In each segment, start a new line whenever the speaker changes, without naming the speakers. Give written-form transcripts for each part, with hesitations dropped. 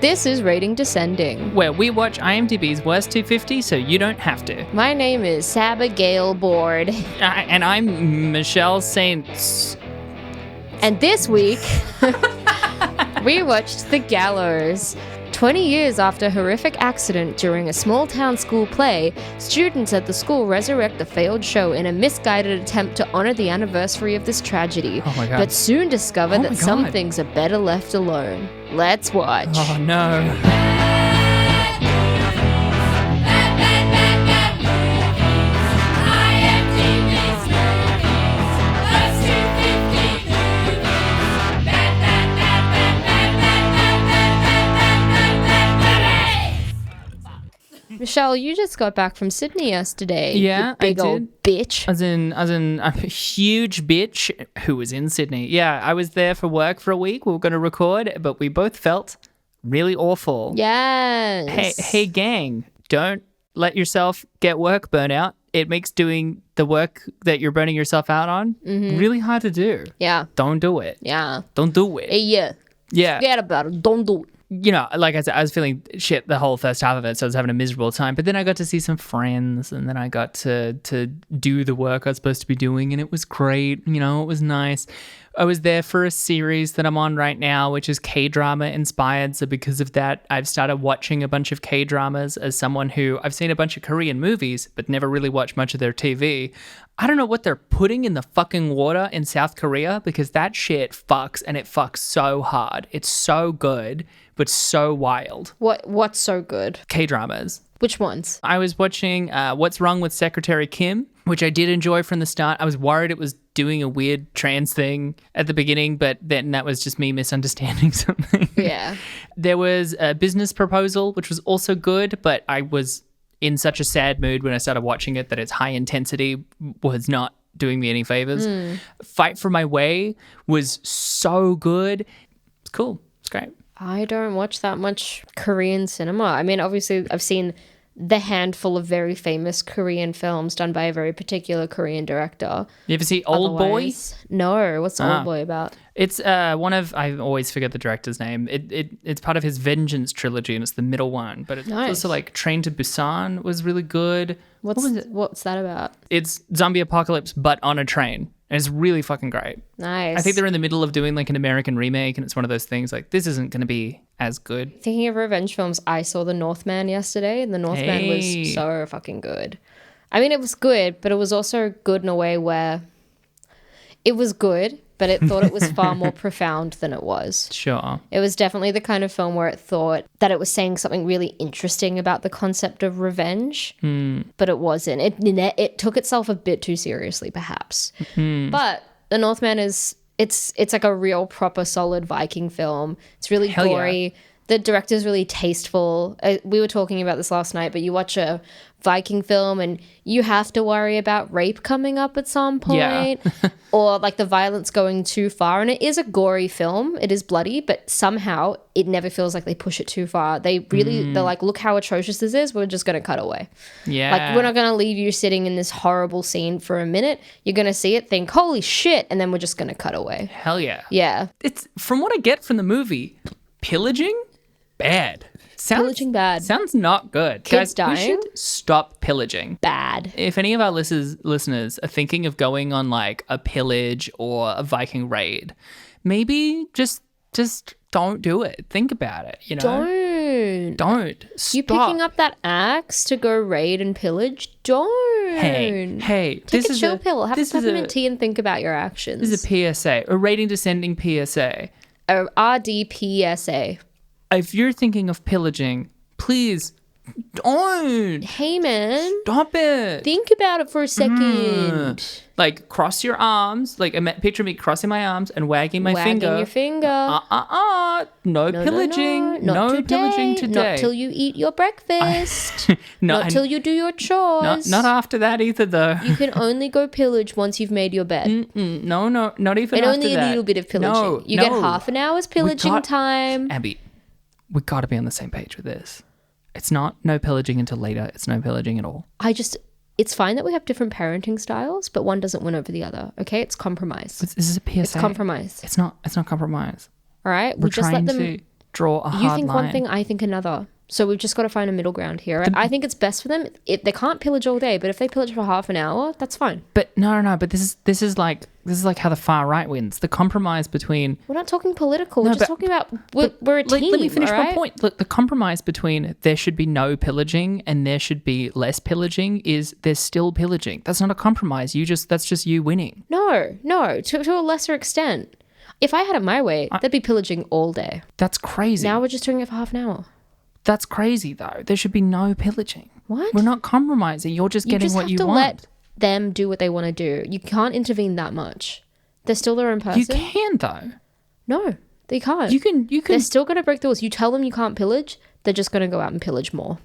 This is Rating Descending,
where we watch IMDb's Worst 250 so you don't have to.
My name is Abigail Board.
And I'm Michelle Saints.
And this week, we watched The Gallows. 20 years after a horrific accident during a small-town school play, students at the school resurrect the failed show in a misguided attempt to honor the anniversary of this tragedy,
Oh my God.
but soon discover that some things are better left alone. Let's watch.
Oh no.
Michelle, you just got back from Sydney yesterday.
Yeah,
you big
I
old
did.
bitch.
As in a huge bitch who was in Sydney. Yeah, I was there for work for a week. We were going to record, but we both felt really awful.
Yes.
Hey, gang, don't let yourself get work burnout. It makes doing the work that you're burning yourself out on really hard to do.
Yeah.
Don't do it.
Yeah.
Don't do it.
Yeah.
Yeah.
Forget about it. Don't do it.
You know, like I said, I was feeling shit the whole first half of it, so I was having a miserable time. But then I got to see some friends, and then I got to do the work I was supposed to be doing, and it was great. You know, it was nice. I was there for a series that I'm on right now, which is K-drama inspired. So because of that, I've started watching a bunch of K-dramas as someone who I've seen a bunch of Korean movies, but never really watched much of their TV. I don't know what they're putting in the fucking water in South Korea, because that shit fucks, and it fucks so hard. It's so good, but so wild.
What's so good?
K-dramas.
Which ones?
I was watching What's Wrong with Secretary Kim, which I did enjoy from the start. I was worried it was doing a weird trans thing at the beginning, but then that was just me misunderstanding something.
Yeah.
There was a Business Proposal, which was also good, but I was in such a sad mood when I started watching it that its high intensity was not doing me any favors. Fight for My Way was so good. It's cool. It's great.
I don't watch that much Korean cinema. I mean, obviously, I've seen the handful of very famous Korean films done by a very particular Korean director.
You ever see Old Boy?
No. What's Old Boy about?
It's one of, I always forget the director's name. It's part of his Vengeance trilogy, and it's the middle one. But it's also like Train to Busan was really good.
What's that about?
It's zombie apocalypse, but on a train. And it's really fucking great.
Nice.
I think they're in the middle of doing like an American remake, and it's one of those things like, this isn't going to be as good.
Thinking of revenge films, I saw The Northman yesterday, and The Northman was so fucking good. I mean, it was good, but it was also good in a way where it was good, but it thought it was far more profound than it was.
Sure.
It was definitely the kind of film where it thought that it was saying something really interesting about the concept of revenge, but it wasn't. It took itself a bit too seriously, perhaps. But The Northman it's like a real proper solid Viking film. It's really gory. Yeah. The director's really tasteful. We were talking about this last night, but you watch a Viking film and you have to worry about rape coming up at some point or like the violence going too far. And it is a gory film. It is bloody, but somehow it never feels like they push it too far. They're like, look how atrocious this is. We're just going to cut away. Yeah. Like, we're not going to leave you sitting in this horrible scene for a minute. You're going to see it, think, holy shit. And then we're just going to cut away.
Hell yeah.
Yeah.
It's from what I get from the movie, pillaging, bad.
Pillaging bad.
Sounds not good.
Kids
Guys,
dying.
We should stop pillaging.
Bad.
If any of our listeners are thinking of going on like a pillage or a Viking raid, maybe just don't do it. Think about it, you know? Don't. Stop.
You picking up that axe to go raid and pillage? Don't.
Hey.
Take a chill pill. Have a peppermint tea and think about your actions.
This is a PSA. A Rating Descending PSA.
A RDPSA.
If you're thinking of pillaging, please don't.
Hey, man.
Stop it.
Think about it for a second.
Like, cross your arms. Like, picture me crossing my arms and wagging my finger.
Wagging your finger.
No pillaging. No pillaging today.
Not till you eat your breakfast. Not till you do your chores.
Not after that either, though.
You can only go pillage once you've made your bed.
No, not even
and
after
only
that.
A little bit of pillaging. You get half an hour's pillaging time.
Abby, we got to be on the same page with this. It's not no pillaging until later. It's no pillaging at all.
It's fine that we have different parenting styles, but one doesn't win over the other. Okay, it's compromise.
This is a PSA.
It's compromise.
It's not compromise.
All right,
We're
we just let them.
draw a hard
You think
line.
one thing, I think another. So we've just got to find a middle ground here. I think it's best for them. They can't pillage all day, but if they pillage for half an hour, that's fine.
But no. But this is like how the far right wins. The compromise between.
We're not talking political. We're just talking about we're a team.
Let me finish
all
my point. Look, the compromise between there should be no pillaging and there should be less pillaging is there's still pillaging. That's not a compromise. That's just you winning.
No, to a lesser extent. If I had it my way, they'd be pillaging all day.
That's crazy.
Now we're just doing it for half an hour.
That's crazy, though. There should be no pillaging.
What?
We're not compromising. You're just getting what you want.
You just have to let them do what they want to do. You can't intervene that much. They're still their own person.
You can, though.
No, they can't.
You can.
They're still going to break the rules. You tell them you can't pillage, they're just going to go out and pillage more.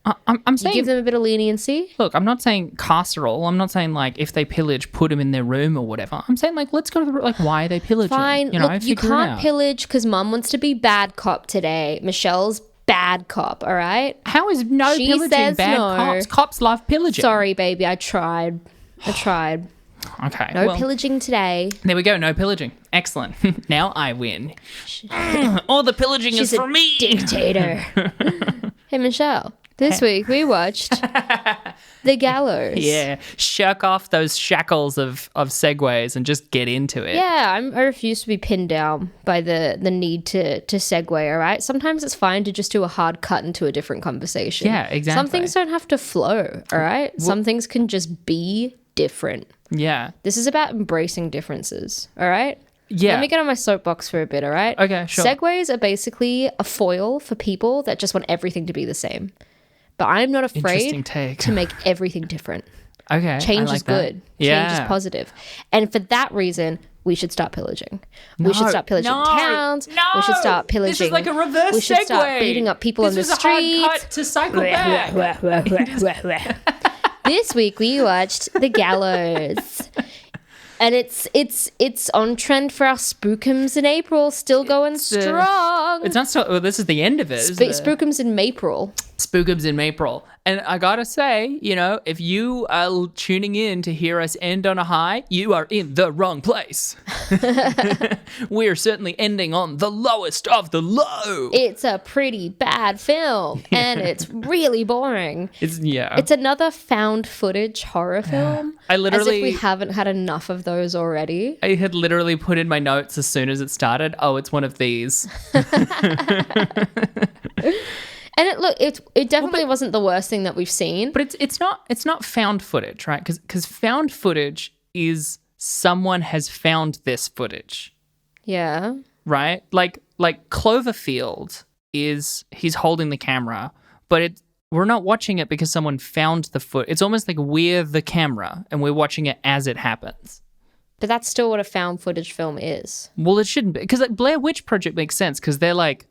I'm saying...
You give them a bit of leniency.
Look, I'm not saying carceral. I'm not saying, like, if they pillage, put them in their room or whatever. I'm saying, like, let's go to the... Like, why are they pillaging?
Fine. Look, you can't pillage because Mum wants to be bad cop today. Michelle's bad cop, all right?
How is
She
pillaging
says
bad
no.
cops? Cops love pillaging.
Sorry, baby. I tried.
Okay.
No pillaging today.
There we go. No pillaging. Excellent. Now I win. All the pillaging is for me.
Dictator. Hey, Michelle. This week we watched The Gallows.
Yeah. Shirk off those shackles of segues and just get into it.
Yeah, I refuse to be pinned down by the need to segue, all right? Sometimes it's fine to just do a hard cut into a different conversation.
Yeah, exactly.
Some things don't have to flow, all right? Some things can just be different.
Yeah.
This is about embracing differences, all right?
Yeah.
Let me get on my soapbox for a bit, all right?
Okay, sure.
Segues are basically a foil for people that just want everything to be the same. But I'm not
Interesting
afraid
take.
to make everything different.
Okay.
Change
I like
is
that.
good.
Yeah.
Change is positive. And for that reason, we should start pillaging. We should start pillaging towns. We should start pillaging.
This is like a reverse
We should
segue.
start beating up people on the
This is
street.
a hard cut to cycle back.
This week we watched The Gallows. And it's on trend for our Spookums in April, still going strong.
It's not so. Well, this is the end of it. isn't it?
Spookums in Maypril.
Spookums in Maypril. And I gotta say, if you are tuning in to hear us end on a high, you are in the wrong place. We are certainly ending on the lowest of the low.
It's a pretty bad film, and it's really boring. It's another found footage horror film.
I literally...
As if we haven't had enough of those already.
I had literally put in my notes as soon as it started, it's one of these.
And it definitely wasn't the worst thing that we've seen.
But it's not found footage, right? Because found footage is someone has found this footage.
Yeah.
Right? Like Cloverfield he's holding the camera, but we're not watching it because someone found the foot. It's almost like we're the camera and we're watching it as it happens.
But that's still what a found footage film is.
Well, it shouldn't be. Because Blair Witch Project makes sense because they're like,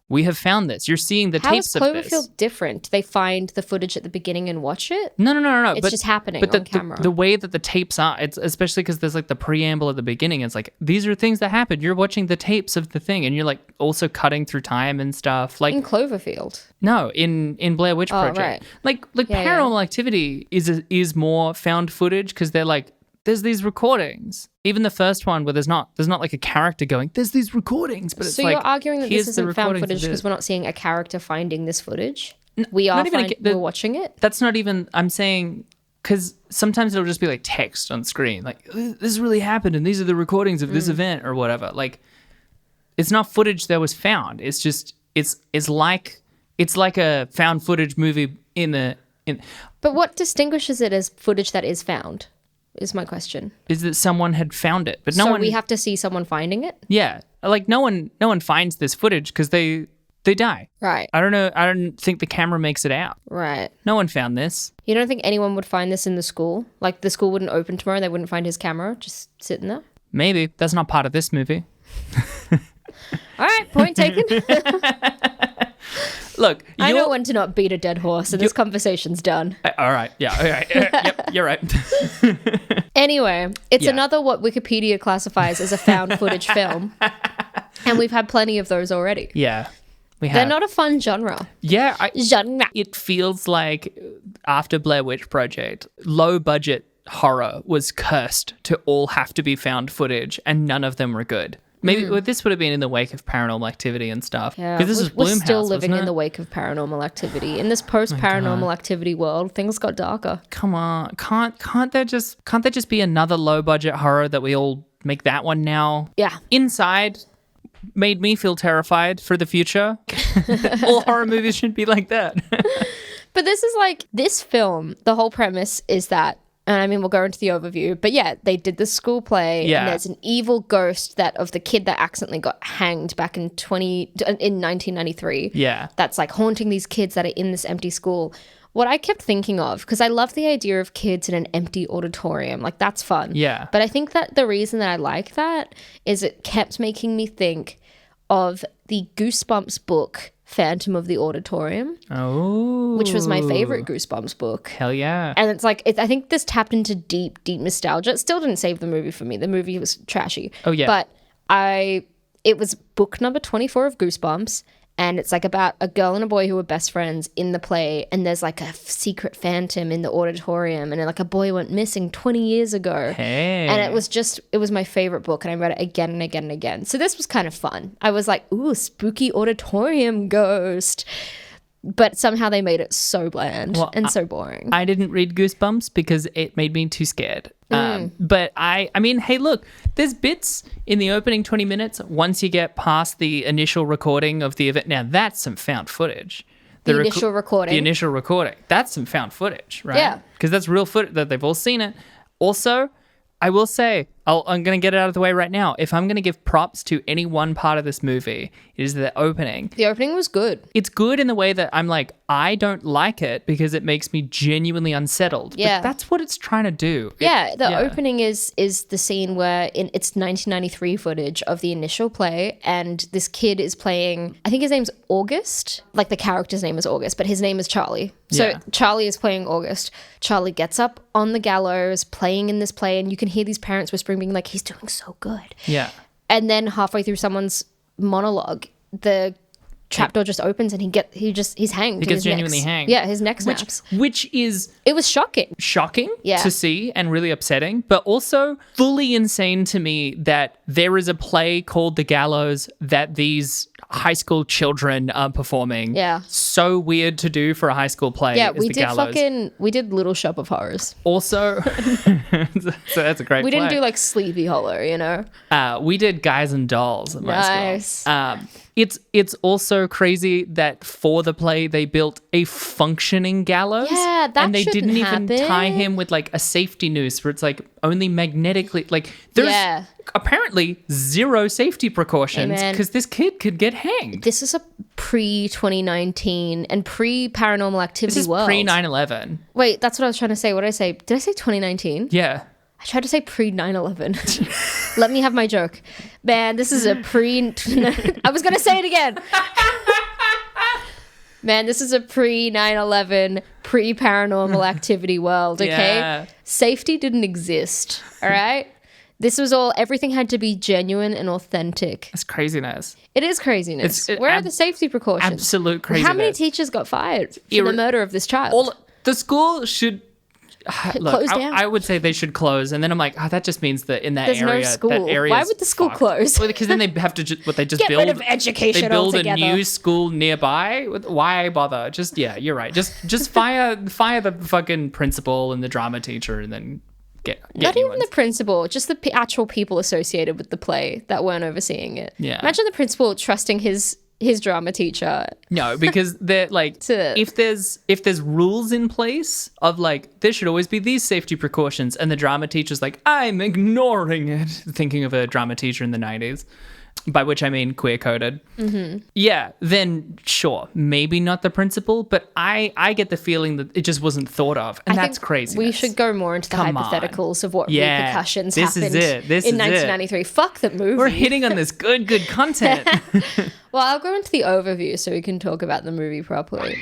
we have found this. You're seeing the tapes of this.
How is Cloverfield different? They find the footage at the beginning and watch it?
No.
It's just happening on camera.
The way that the tapes are, it's especially because there's like the preamble at the beginning. It's like, these are things that happen. You're watching the tapes of the thing and you're like also cutting through time and stuff. Like
in Cloverfield?
No, in Blair Witch Project.
Right.
Like Paranormal Activity is more found footage because they're like, there's these recordings. Even the first one where there's not like a character going, there's these recordings, but it's
so
like,
you're arguing that this isn't found footage because we're not seeing a character finding this footage? We're watching it?
That's not even, I'm saying, because sometimes it'll just be like text on screen, like, this really happened and these are the recordings of this event or whatever. Like, it's not footage that was found. It's just, it's like a found footage movie
But what distinguishes it as footage that is found? Is my question.
Is that someone had found it, but
we have to see someone finding it?
Yeah, like no one finds this footage because they die.
Right.
I don't know. I don't think the camera makes it out.
Right.
No one found this.
You don't think anyone would find this in the school? Like the school wouldn't open tomorrow and they wouldn't find his camera just sitting there?
Maybe. That's not part of this movie.
All right, point taken.
Look,
I know when to not beat a dead horse, and this conversation's done.
All right, yeah, all right. Yep, you're right.
Anyway, it's another what Wikipedia classifies as a found footage film, and we've had plenty of those already.
Yeah, we have.
They're not a fun genre.
Yeah,
genre.
It feels like after Blair Witch Project, low budget horror was cursed to all have to be found footage, and none of them were good. Maybe this would have been in the wake of Paranormal Activity and stuff.
Yeah,
because this is
we're
Blumhouse,
still living
wasn't
in
it?
the wake of Paranormal Activity. In this post-Paranormal Activity world, things got darker.
Come on, can't there just be another low budget horror that we all make that one now?
Yeah.
Inside made me feel terrified for the future. All horror movies should be like that.
But this is like, this film, the whole premise is that, and I mean, we'll go into the overview, but yeah, they did the school play,
Yeah.
and there's an evil ghost of the kid that accidentally got hanged back in 1993.
Yeah.
That's like haunting these kids that are in this empty school. What I kept thinking of, because I love the idea of kids in an empty auditorium, like that's fun.
Yeah.
But I think that the reason that I like that is it kept making me think of the Goosebumps book, Phantom of the Auditorium,
Oh.
which was my favorite Goosebumps book.
Hell yeah.
And it's like, I think this tapped into deep nostalgia. It still didn't save the movie for me. The movie was trashy.
Oh, yeah.
But it was book number 24 of Goosebumps. And it's like about a girl and a boy who were best friends in the play. And there's like a secret phantom in the auditorium. And then like a boy went missing 20 years ago.
Hey.
And it was my favorite book. And I read it again and again and again. So this was kind of fun. I was like, ooh, spooky auditorium ghost. But somehow they made it so bland and so boring.
I didn't read Goosebumps because it made me too scared. But I mean, hey, look, there's bits in the opening 20 minutes once you get past the initial recording of the event. Now, that's some found footage.
The initial recording.
The initial recording. That's some found footage, right?
Yeah.
Because that's real footage that they've all seen it. Also, I will say, I'm going to get it out of the way right now. If I'm going to give props to any one part of this movie, it is the opening.
The opening was good.
It's good in the way that I'm like, I don't like it because it makes me genuinely unsettled.
Yeah.
But that's what it's trying to do.
The opening is the scene where it's 1993 footage of the initial play, and this kid is playing, I think his name's August. Like the character's name is August, but his name is Charlie. So
Yeah.
Charlie is playing August. Charlie gets up on the gallows playing in this play, and you can hear these parents whispering, being like, he's doing so good.
Yeah.
And then halfway through someone's monologue, the trapdoor just opens and he's hanged.
He gets genuinely hanged.
Yeah, his neck snaps.
Which is
It was shocking.
shocking
Yeah.
to see and really upsetting, but also fully insane to me that there is a play called The Gallows that these high school children are performing.
Yeah.
So weird to do for a high school play.
Yeah,
is
we
The
did
Gallows.
we did Little Shop of Horrors.
Also, so that's a great
We
play.
didn't do like Sleepy Hollow, you know?
We did Guys and Dolls at my
Nice.
school. It's also crazy that for the play they built a functioning gallows.
Yeah, that
and they
shouldn't
didn't even
happen.
tie him with like a safety noose where it's like only magnetically like there's
Yeah.
apparently zero safety precautions
Amen.
because this kid could get hanged.
This is a pre-2019 and pre-Paranormal Activity
This is
world.
pre 9/11.
Wait, that's what I was trying to say. What did I say? Did I say 2019?
Yeah.
I tried to say pre-9/11. Let me have my joke. Man, this is a I was going to say it again. Man, this is a pre-9/11, pre-Paranormal Activity world, okay?
Yeah.
Safety didn't exist, all right? This was everything had to be genuine and authentic.
That's craziness.
It is craziness.
It's
Where are the safety precautions?
Absolute craziness.
How many teachers got fired for the murder of this child?
The school should look,
Close down.
I would say they should close, and then I'm like, that just means that in that
There's
area,
no school.
that area
Why
is
would the school
fucked.
close?
Well, because then they have to they just
Get
build
rid of education
They build
altogether.
a new school nearby. Why bother? Just you're right. Just fire the fucking principal and the drama teacher, and then get
Not
new
even
ones.
the principal, just the actual people associated with the play that weren't overseeing it.
Yeah.
Imagine the principal trusting his drama teacher.
No, because they're like,
To-
if there's rules in place of like there should always be these safety precautions, and the drama teacher's like, I'm ignoring it, thinking of a drama teacher in the 90s, by which I mean queer coded. Mm-hmm. Yeah, then sure, maybe not the principal, but I get the feeling that it just wasn't thought of, and that's crazy.
We should go more into the
Come on.
hypotheticals of what
Yeah,
repercussions
this is
happened
it. This
in
is it.
1993. Fuck the movie.
We're hitting on this good content.
Well, I'll go into the overview so we can talk about the movie properly.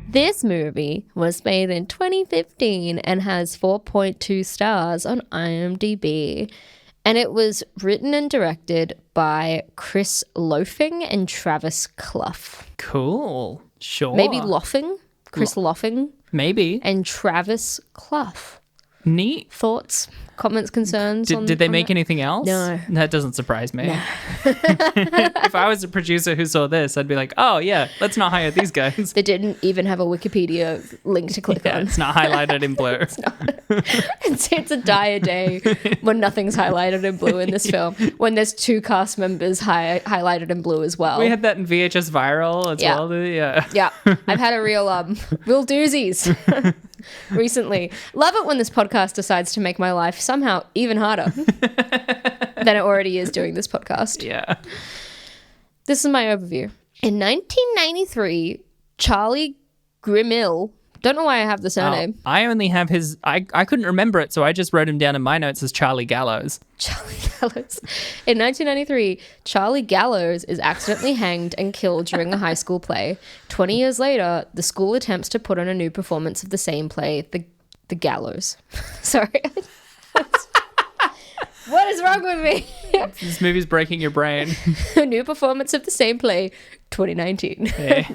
This movie was made in 2015 and has 4.2 stars on IMDb. And it was written and directed by Chris Loafing and Travis Clough.
Cool. Sure.
Maybe Loafing? Chris Loafing
Maybe.
and Travis Clough.
Neat.
Thoughts, comments, concerns?
Did they make
that?
anything else?
No.
That doesn't surprise me.
No.
If I was a producer who saw this, I'd be like, oh, yeah, let's not hire these guys.
They didn't even have a Wikipedia link to click on.
It's not highlighted in blue.
It's a dire day when nothing's highlighted in blue in this film, when there's 2 cast members highlighted in blue as well.
We had that in VHS Viral as well. Yeah.
Yeah. I've had a real doozies recently. Love it when this podcast decides to make my life somehow even harder than it already is doing this podcast.
Yeah.
This is my overview. In 1993, Charlie Grimmill, don't know why I have the surname.
I only have his, I couldn't remember it, so I just wrote him down in my notes as Charlie Gallows.
Charlie Gallows. In 1993, Charlie Gallows is accidentally hanged and killed during a high school play. 20 years later, the school attempts to put on a new performance of the same play, The Gallows. Sorry. What is wrong with me?
This movie's breaking your brain.
A new performance of the same play, 2019.
Hey.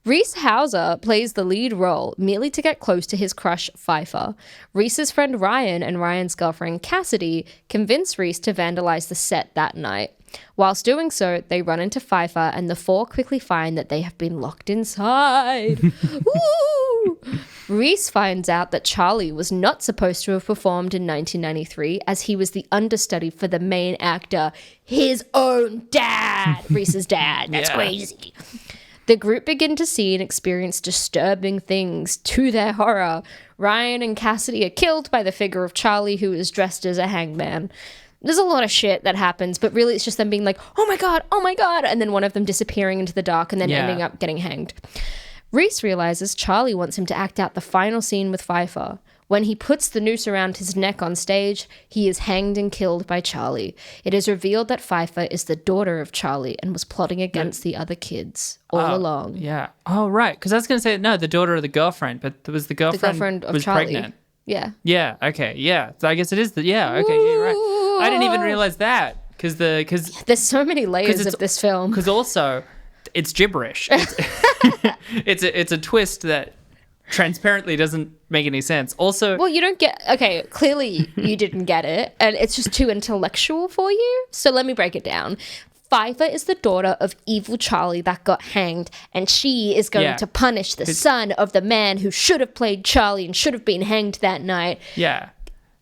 Reese Hauser plays the lead role merely to get close to his crush, Pfeiffer. Reese's friend Ryan and Ryan's girlfriend, Cassidy, convince Reese to vandalize the set that night. Whilst doing so, they run into Pfeiffer and the 4 quickly find that they have been locked inside. Woo! Reese finds out that Charlie was not supposed to have performed in 1993 as he was the understudy for the main actor, his own dad, Reese's dad. That's crazy. The group begin to see and experience disturbing things. To their horror, Ryan and Cassidy are killed by the figure of Charlie, who is dressed as a hangman. There's a lot of shit that happens, but really it's just them being like, oh my God, and then one of them disappearing into the dark and then ending up getting hanged. Reese realizes Charlie wants him to act out the final scene with Pfeiffer. When he puts the noose around his neck on stage, he is hanged and killed by Charlie. It is revealed that Pfeiffer is the daughter of Charlie and was plotting against the other kids all along.
Yeah. Oh, right. Because I was going to say, no, the daughter of the girlfriend, but it was the girlfriend
of
was
Charlie.
pregnant.
Yeah.
Yeah. Okay. Yeah. So I guess it is okay. Yeah. Right. I didn't even realize that because
there's so many layers of this film.
Because also, it's gibberish. It's a twist that transparently doesn't make any sense. Also,
well, you don't get, okay, clearly you didn't get it, and it's just too intellectual for you. So let me break it down. Pfeiffer is the daughter of evil Charlie that got hanged, and she is going to punish the son of the man who should have played Charlie and should have been hanged that night.
Yeah.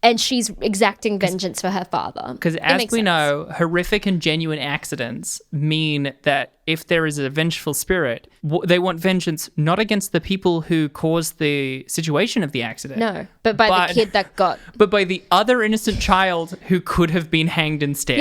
And she's exacting vengeance for her father.
Because as we know, horrific and genuine accidents mean that if there is a vengeful spirit, they want vengeance not against the people who caused the situation of the accident.
No, but by the kid that got...
But by the other innocent child who could have been hanged instead.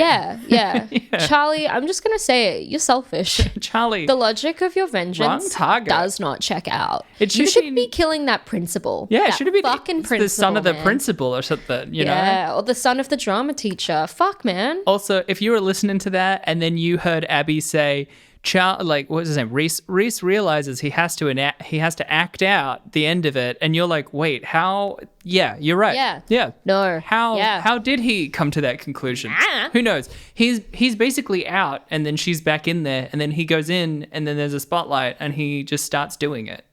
Yeah. Charlie, I'm just going to say it. You're selfish.
Charlie.
The logic of your vengeance does not check out. You should be killing that principal.
Yeah, it should have been
fucking principal,
the son of the principal or something, you know?
Yeah, or the son of the drama teacher. Fuck, man.
Also, if you were listening to that and then you heard Abby say... what was his name? Reese realizes he has to act out the end of it, and you're like, wait, how? Yeah, you're right. Yeah.
No.
How did he come to that conclusion? Who knows? He's basically out, and then she's back in there, and then he goes in, and then there's a spotlight, and he just starts doing it.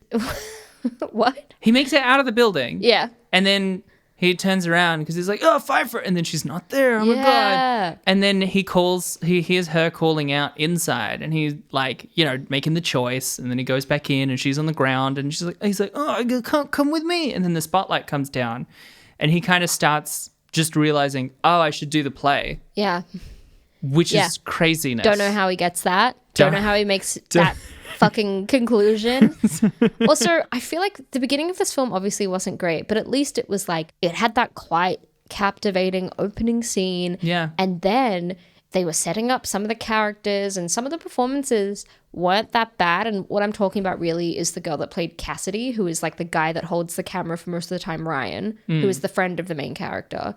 What?
He makes it out of the building.
Yeah.
And then he turns around because he's like, oh, Pfeiffer. And then she's not there. Oh, my God. And then he hears her calling out inside. And he's like, making the choice. And then he goes back in and she's on the ground. And he's like, oh, come with me. And then the spotlight comes down. And he kind of starts just realizing, oh, I should do the play.
Yeah.
Which is craziness.
Don't know how he gets that. Don't know how he makes that fucking conclusion. Also, I feel like the beginning of this film obviously wasn't great, but at least it was like, it had that quite captivating opening scene.
Yeah.
And then they were setting up some of the characters and some of the performances weren't that bad. And what I'm talking about really is the girl that played Cassidy, who is like the guy that holds the camera for most of the time, Ryan, who is the friend of the main character.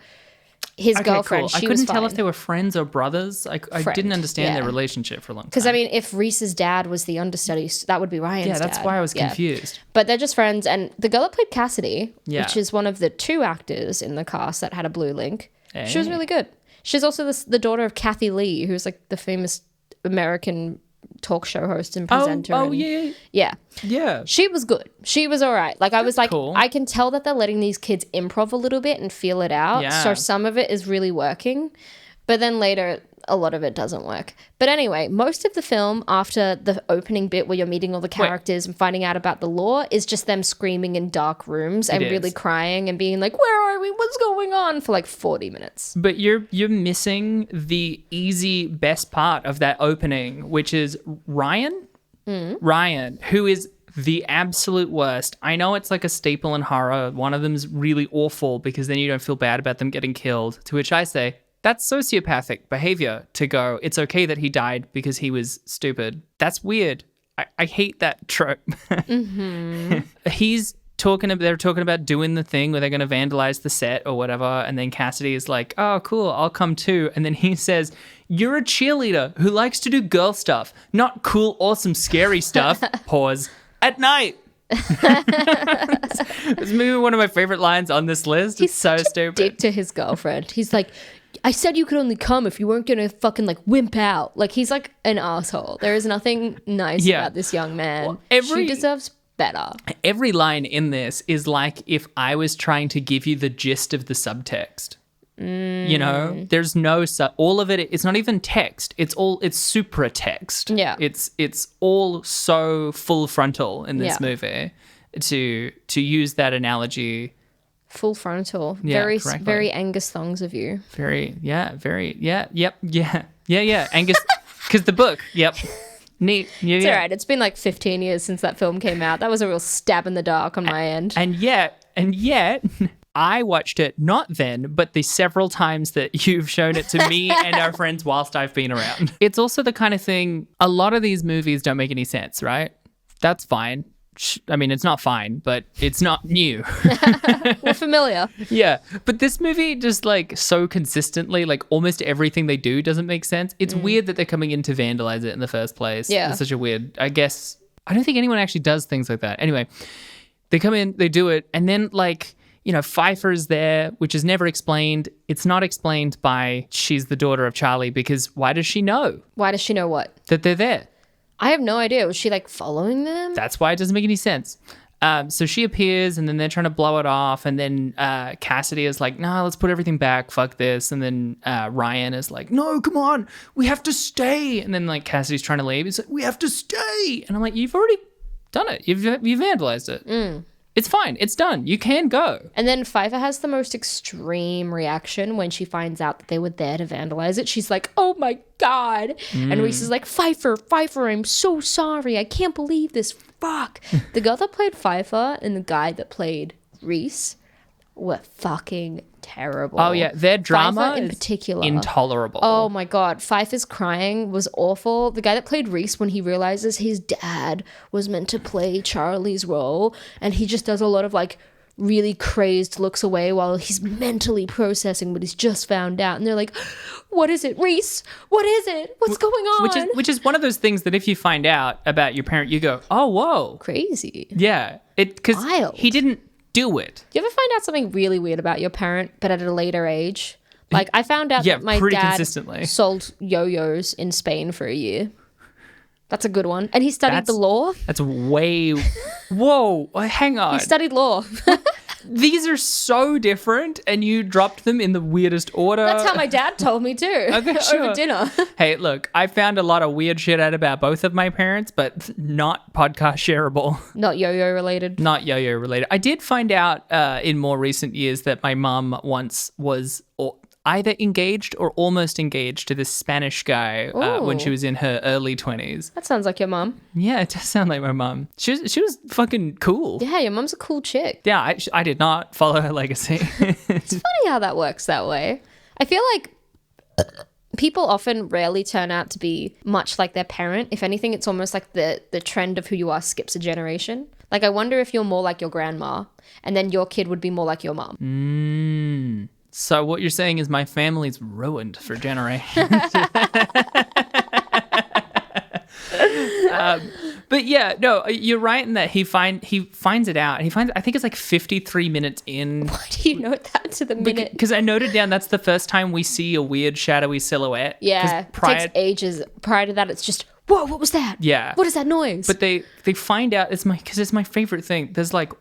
His girlfriend,
cool. I couldn't tell if they were friends or brothers. I didn't understand their relationship for a long time.
Because, I mean, if Reese's dad was the understudy, that would be Ryan's dad.
Yeah, that's why I was confused.
But they're just friends. And the girl that played Cassidy, which is one of the 2 actors in the cast that had a blue link, she was really good. She's also the daughter of Kathy Lee, who's like the famous American talk show host and presenter.
Yeah.
She was good. She was all right. Like, I was like,
cool.
I can tell that they're letting these kids improv a little bit and feel it out.
Yeah.
So some of it is really working, but then later a lot of it doesn't work. But anyway, most of the film, after the opening bit where you're meeting all the characters and finding out about the law, is just them screaming in dark rooms and really crying and being like, where are we? What's going on? For like 40 minutes.
But you're missing the easy best part of that opening, which is Ryan. Ryan, who is the absolute worst. I know it's like a staple in horror. One of them's really awful because then you don't feel bad about them getting killed. To which I say, that's sociopathic behavior to go, it's okay that he died because he was stupid. That's weird. I hate that trope. They're talking about doing the thing where they're going to vandalize the set or whatever. And then Cassidy is like, oh, cool, I'll come too. And then he says, you're a cheerleader who likes to do girl stuff, not cool, awesome, scary stuff. Pause. At night. It's maybe one of my favorite lines on this list. It's so stupid.
Dick to his girlfriend. He's like, I said you could only come if you weren't gonna fucking like wimp out. Like, he's like an asshole. There is nothing nice about this young man. Well, she deserves better.
Every line in this is like if I was trying to give you the gist of the subtext. You know, there's no all of it. It's not even text. It's supra text.
Yeah,
it's all so full frontal in this movie. To use that analogy.
Full frontal.
Yeah,
very Angus Thongs of you.
Yep. Angus, because the book. Yep. Neat. Yeah,
it's all right. It's been like 15 years since that film came out. That was a real stab in the dark on my end.
And yet, I watched it not then, but the several times that you've shown it to me and our friends whilst I've been around. It's also the kind of thing, a lot of these movies don't make any sense, right? That's fine. I mean, it's not fine, but it's not new.
We're familiar.
Yeah. But this movie just like so consistently, like almost everything they do doesn't make sense. It's weird that they're coming in to vandalize it in the first place.
Yeah.
It's such a weird, I guess, I don't think anyone actually does things like that. Anyway, they come in, they do it. And then like, you know, Pfeiffer is there, which is never explained. It's not explained by she's the daughter of Charlie because why does she know?
Why does she know what?
That they're there.
I have no idea. Was she like following them?
That's why it doesn't make any sense. So she appears and then they're trying to blow it off. And then Cassidy is like, nah, let's put everything back. Fuck this. And then Ryan is like, no, come on. We have to stay. And then like Cassidy's trying to leave. He's like, we have to stay. And I'm like, you've already done it. You've vandalized it. It's fine. It's done. You can go.
And then Pfeiffer has the most extreme reaction when she finds out that they were there to vandalize it. She's like, oh my God. And Reese is like, Pfeiffer, I'm so sorry. I can't believe this. Fuck. The girl that played Pfeiffer and the guy that played Reese were fucking terrible.
Oh yeah, their drama
Pfeiffer in particular,
intolerable.
Oh my God, Pfeiffer's crying was awful. The guy that played Reese, when he realizes his dad was meant to play Charlie's role, and he just does a lot of like really crazed looks away while he's mentally processing what he's just found out. And they're like, what is it, Reese? What is it? What's going on?
Which is one of those things that if you find out about your parent, you go, oh whoa,
crazy.
Yeah, because he didn't do it.
You ever find out something really weird about your parent, but at a later age? Like, I found out that my dad sold yo-yos in Spain for a year. That's a good one. And he studied the law.
That's way... Whoa, hang on.
He studied law.
These are so different, and you dropped them in the weirdest order.
That's how my dad told me too. Okay, sure. Over dinner.
Hey, look, I found a lot of weird shit out about both of my parents, but not podcast shareable.
Not yo-yo related.
Not yo-yo related. I did find out in more recent years that my mum once was either engaged or almost engaged to this Spanish guy when she was in her early 20s.
That sounds like your mum.
Yeah, it does sound like my mum. She was fucking cool.
Yeah, your mum's a cool chick.
Yeah, I did not follow her legacy.
It's funny how that works that way. I feel like people often rarely turn out to be much like their parent. If anything, it's almost like the trend of who you are skips a generation. Like, I wonder if you're more like your grandma and then your kid would be more like your mum.
So what you're saying is my family's ruined for generations. But yeah, no, you're right in that he finds it out. I think it's like 53 minutes in.
Why do you note that to the minute?
Because I noted down that's the first time we see a weird shadowy silhouette.
Yeah, it takes ages. Prior to that, it's just whoa, what was that?
Yeah.
What is that noise?
But they find out, because it's my favorite thing. There's like,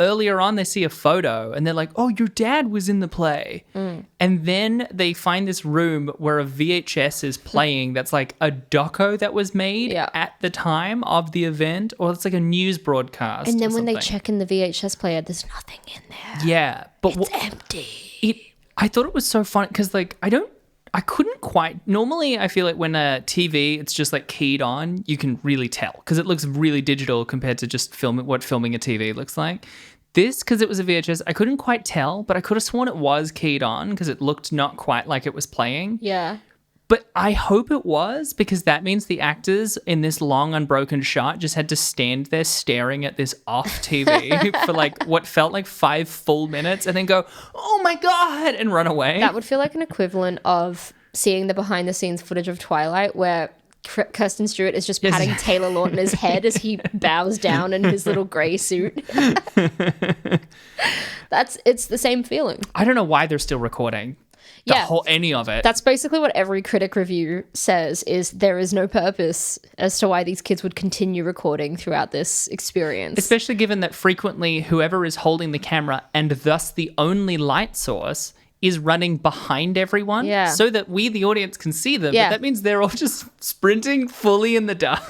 earlier on, they see a photo and they're like, oh, your dad was in the play. And then they find this room where a VHS is playing that's like a doco that was made at the time of the event, or it's like a news broadcast.
And then when they check in the VHS player, there's nothing in there.
Yeah. But
it's empty.
I thought it was so fun because like I couldn't quite. Normally, I feel like when a TV, it's just like keyed on, you can really tell because it looks really digital compared to just what filming a TV looks like. This, because it was a VHS, I couldn't quite tell, but I could have sworn it was keyed on because it looked not quite like it was playing.
Yeah.
But I hope it was, because that means the actors in this long unbroken shot just had to stand there staring at this off TV for like what felt like 5 full minutes and then go, oh my God, and run away.
That would feel like an equivalent of seeing the behind the scenes footage of Twilight where Kirsten Stewart is just patting Taylor Lautner's head as he bows down in his little grey suit. It's the same feeling.
I don't know why they're still recording. Any of it.
That's basically what every critic review says, is there is no purpose as to why these kids would continue recording throughout this experience.
Especially given that frequently whoever is holding the camera and thus the only light source is running behind everyone so that we, the audience, can see them.
Yeah.
But that means they're all just sprinting fully in the dark,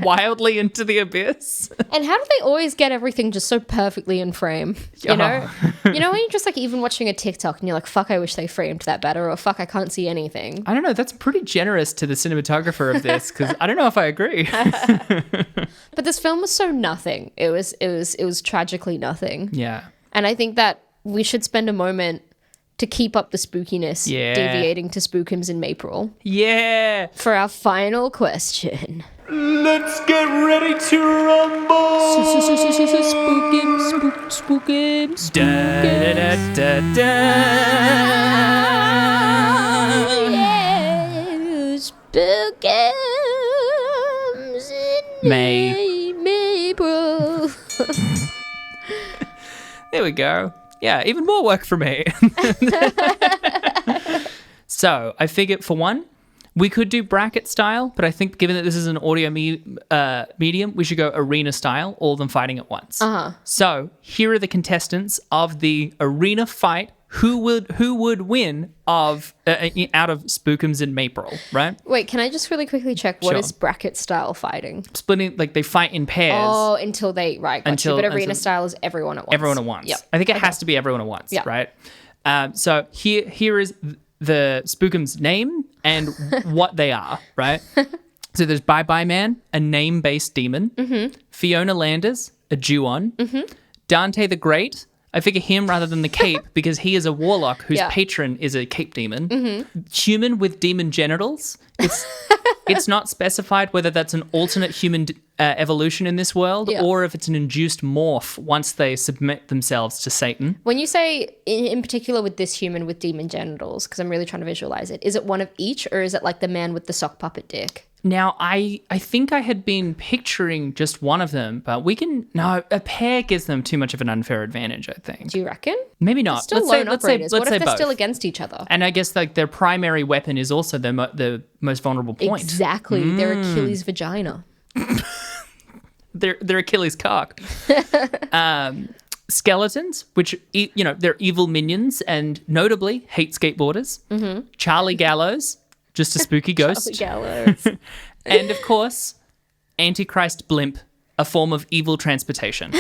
wildly into the abyss.
And how do they always get everything just so perfectly in frame? You know? You know when you're just like even watching a TikTok and you're like, fuck, I wish they framed that better, or fuck, I can't see anything.
I don't know. That's pretty generous to the cinematographer of this, because I don't know if I agree.
But this film was so nothing. It was tragically nothing.
Yeah.
And I think that we should spend a moment to keep up the spookiness, deviating to Spookums in Maypril.
Yeah.
For our final question.
Let's get ready to rumble.
Spookums.
Da, da, da, da, da.
Yeah, Spookums in Maypril.
There we go. Yeah, even more work for me. So I figured, for one, we could do bracket style, but I think given that this is an audio medium, we should go arena style, all of them fighting at once. So here are the contestants of the arena fight. Who would win out of Spookums and Maypril, right?
Wait, can I just really quickly check what is bracket style fighting?
Splitting, like they fight in pairs.
Oh, until they gotcha. But arena style is everyone at once.
Everyone at once.
Yep.
I think it has to be everyone at once, right? So here is the Spookums name and what they are, right? So there's Bye Bye Man, a name-based demon. Fiona Landers, a Ju-on. Dante the Great. I figure him rather than the cape because he is a warlock whose patron is a cape demon. Human with demon genitals. It's not specified whether that's an alternate human evolution in this world or if it's an induced morph once they submit themselves to Satan.
When you say, in particular with this human with demon genitals, because I'm really trying to visualize it, is it one of each or is it like the man with the sock puppet dick?
Now, I think I had been picturing just one of them, but a pair gives them too much of an unfair advantage, I think.
Do you reckon?
Maybe not.
Still lone operators. What if they're
both.
still against each other?
And I guess like their primary weapon is also the most vulnerable point.
Exactly. Their Achilles vagina.
Their Achilles cock. Skeletons, which, they're evil minions and notably hate skateboarders. Charlie Gallows, just a spooky ghost.
Charlie Gallows.
And of course, Antichrist Blimp, a form of evil transportation.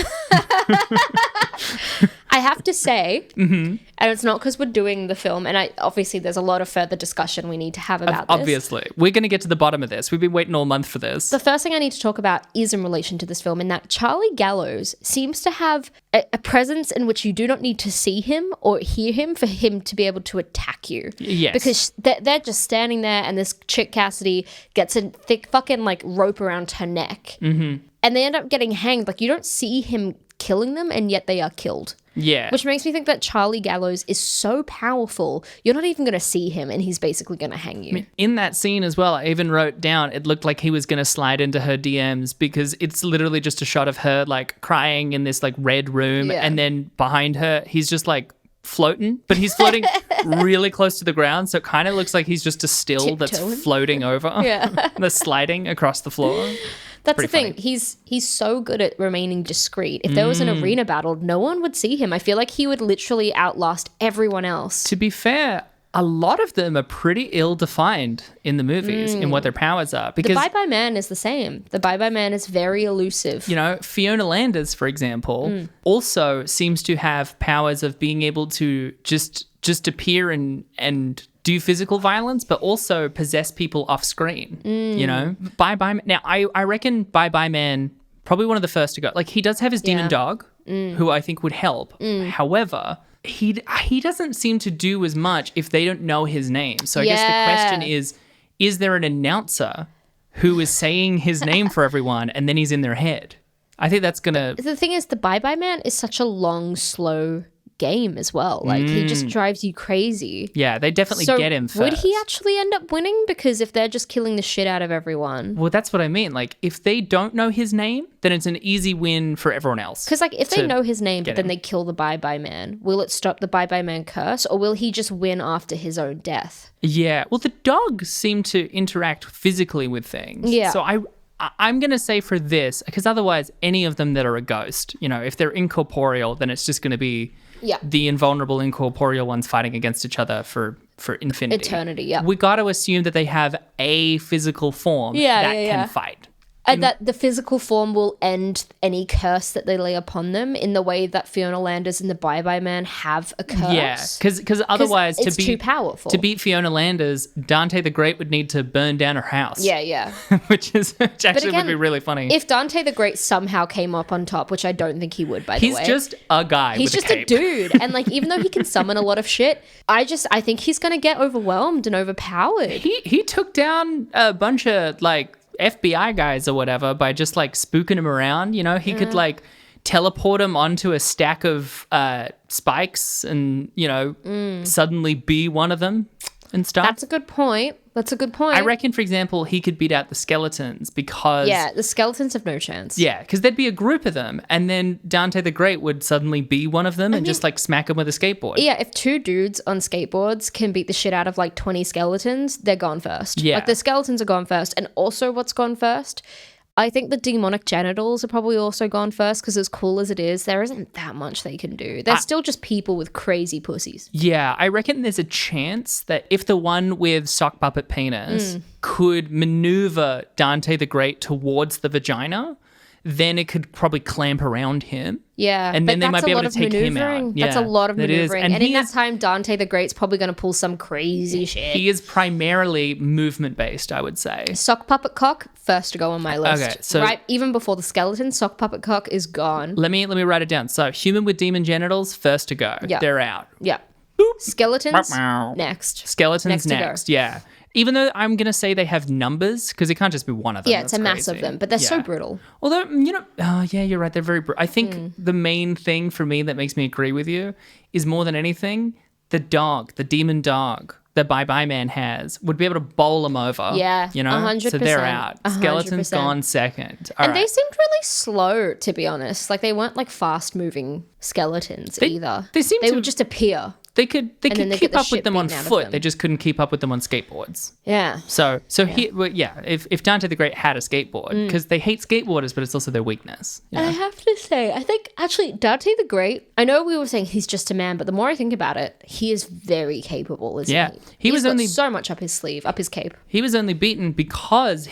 I have to say, and it's not because we're doing the film, and obviously there's a lot of further discussion we need to have about this.
Obviously. We're going to get to the bottom of this. We've been waiting all month for this.
The first thing I need to talk about is in relation to this film, in that Charlie Gallows seems to have a presence in which you do not need to see him or hear him for him to be able to attack you.
Yes.
Because they're just standing there and this chick Cassidy gets a thick fucking like rope around her neck. And they end up getting hanged. Like you don't see him killing them and yet they are killed.
Yeah.
Which makes me think that Charlie Gallows is so powerful, you're not even going to see him and he's basically going to hang you.
In that scene as well, I even wrote down, it looked like he was going to slide into her DMs because it's literally just a shot of her like crying in this like red room. And then behind her, he's just like floating, but he's floating really close to the ground, so it kind of looks like he's just a still that's
Tiptoeing.
floating over.
Yeah.
That's sliding across the floor.
That's the
pretty
thing. He's so good at remaining discreet. If there was an arena battle, no one would see him. I feel like he would literally outlast everyone else.
To be fair, a lot of them are pretty ill-defined in the movies in what their powers are. Because
The Bye-Bye Man is the same. The Bye-Bye Man is very elusive.
you know, Fiona Landers, for example, also seems to have powers of being able to just appear and do physical violence, but also possess people off screen. You know, Bye-Bye Man. Now, I reckon Bye-Bye Man, probably one of the first to go. Like, he does have his demon dog, who I think would help. However, he doesn't seem to do as much if they don't know his name. So I guess the question is there an announcer who is saying his name for everyone and then he's in their head? I think that's going to...
The thing is, the Bye-Bye Man is such a long, slow game as well. Like, he just drives you crazy.
Yeah, they definitely
So
get him first.
would he actually end up winning? Because if they're just killing the shit out of everyone...
Well, that's what I mean. Like, if they don't know his name, then it's an easy win for everyone else.
Because, like, if they
to
know his name, but
get
then
him.
they kill the Bye-Bye Man, will it stop the Bye-Bye Man curse? Or will he just win after his own death?
Yeah. Well, the dogs seem to interact physically with things.
Yeah.
So I'm going to say for this, because otherwise any of them that are a ghost, you know, if they're incorporeal, then it's just going to be the invulnerable incorporeal ones fighting against each other for infinity.
Eternity, yeah.
We got to assume that they have a physical form that can fight.
And that the physical form will end any curse that they lay upon them in the way that Fiona Landers and the Bye-Bye Man have a curse.
Yeah, because otherwise
it's too powerful.
to beat Fiona Landers, Dante the Great would need to burn down her house.
Yeah.
which actually
again,
would be really funny.
If Dante the Great somehow came up on top, which I don't think he would, by the way.
He's just a guy.
He's
with
just
a cape.
dude. And like, even though he can summon a lot of shit, I think he's going to get overwhelmed and overpowered.
He took down a bunch of like FBI guys or whatever by just like spooking him around. You know, he could like teleport him onto a stack of spikes and, you know, suddenly be one of them and stuff.
That's a good point.
I reckon, for example, he could beat out the skeletons because...
Yeah, the skeletons have no chance.
Yeah, because there'd be a group of them, and then Dante the Great would suddenly be one of them and just like smack him with a skateboard.
Yeah, if two dudes on skateboards can beat the shit out of like 20 skeletons, they're gone first.
Yeah.
Like the skeletons are gone first. And also what's gone first? I think the demonic genitals are probably also gone first because as cool as it is, there isn't that much they can do. They're still just people with crazy pussies.
Yeah, I reckon there's a chance that if the one with sock puppet penis could maneuver Dante the Great towards the vagina, then it could probably clamp around him.
Yeah,
and then
but
they might
that's
be
a
able
lot
to take
of
him
maneuvering.
out.
That's a
Yeah,
lot of
that is.
maneuvering.
And
And in
he
that
is-
time, Dante the Great's probably going to pull some crazy shit.
He is primarily movement-based, I would say.
Sock puppet cock, first to go on my list.
Okay, so-
right, even before the skeleton, sock puppet cock is gone.
Let me write it down. So, human with demon genitals, first to go.
Yeah.
They're out.
Yeah. Skeletons, next.
Skeletons
Next to go.
next. Yeah. Even though I'm going to say they have numbers, because it can't just be one of them.
Yeah, it's a
That's
mass of
crazy.
them, but they're so
Yeah.
brutal.
Although, you know, yeah, you're right. They're very brutal. I think the main thing for me that makes me agree with you is more than anything, the dog, the demon dog that Bye-Bye Man has would be able to bowl them over.
Yeah,
You know?
100%.
So they're out.
100%.
Skeleton's gone second. All
And
right.
they seemed really slow, to be honest. Like, they weren't like fast moving skeletons either.
they seemed
They
to-
would just appear.
They could
then they get
keep
the
up with
shit
them on
beaten out of
foot.
them.
They just couldn't keep up with them on skateboards.
Yeah.
So if Dante the Great had a skateboard, because they hate skateboarders, but it's also their weakness. you know?
And I have to say, I think actually Dante the Great, I know we were saying he's just a man, but the more I think about it, he is very capable, isn't
Yeah.
he?
He
He's
was
got
only-
so much up his sleeve, up his cape.
He was only beaten because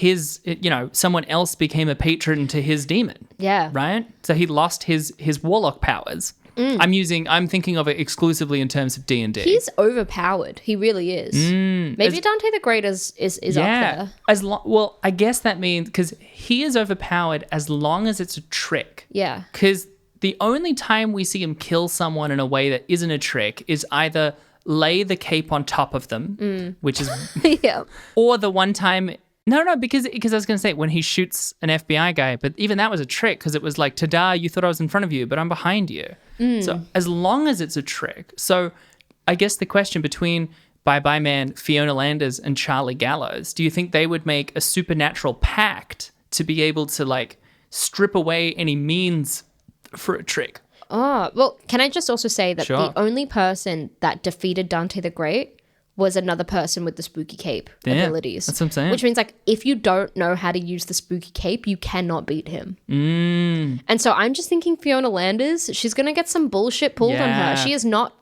someone else became a patron to his demon.
Yeah.
Right? So he lost his warlock powers. I'm thinking of it exclusively in terms of D&D.
He's overpowered. He really is. Maybe Dante the Great is up there.
Well, I guess that means because he is overpowered as long as it's a trick.
Yeah.
Because the only time we see him kill someone in a way that isn't a trick is either lay the cape on top of them, which is,
Yeah.
or the one time. No, because I was going to say when he shoots an FBI guy, but even that was a trick because it was like, ta-da, you thought I was in front of you, but I'm behind you. So as long as it's a trick. So I guess the question between Bye-Bye Man, Fiona Landers, and Charlie Gallows, do you think they would make a supernatural pact to be able to like strip away any means for a trick?
Oh, well, can I just also say that
Sure.
the only person that defeated Dante the Great was another person with the spooky cape abilities.
That's what I'm saying.
Which means, like, if you don't know how to use the spooky cape, you cannot beat him. And so I'm just thinking Fiona Landers, she's going to get some bullshit pulled on her. She is not,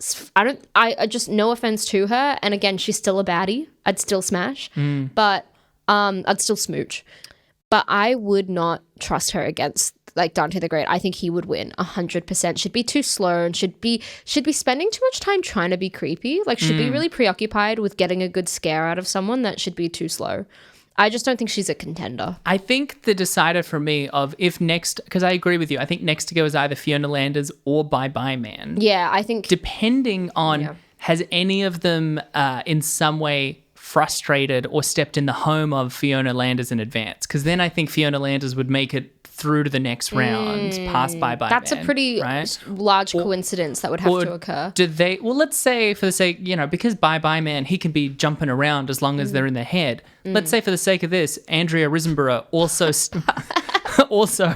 I just, no offense to her. And again, she's still a baddie. I'd still smash. But I'd still smooch. But I would not trust her against like Dante the Great. I think he would win 100%. Should be too slow and should be spending too much time trying to be creepy. Like should be really preoccupied with getting a good scare out of someone. That should be too slow. I just don't think she's a contender.
I think the decider for me of if next, because I agree with you, I think next to go is either Fiona Landers or Bye Bye Man.
Yeah, I think
Depending on has any of them in some way frustrated or stepped in the home of Fiona Landers in advance, because then I think Fiona Landers would make it through to the next round past Bye Bye
that's
Man,
a pretty large coincidence that would have to occur.
Do they, well, let's say for the sake, because Bye Bye Man, he can be jumping around as long as they're in their head. Let's say for the sake of this, Andrea Riseborough also also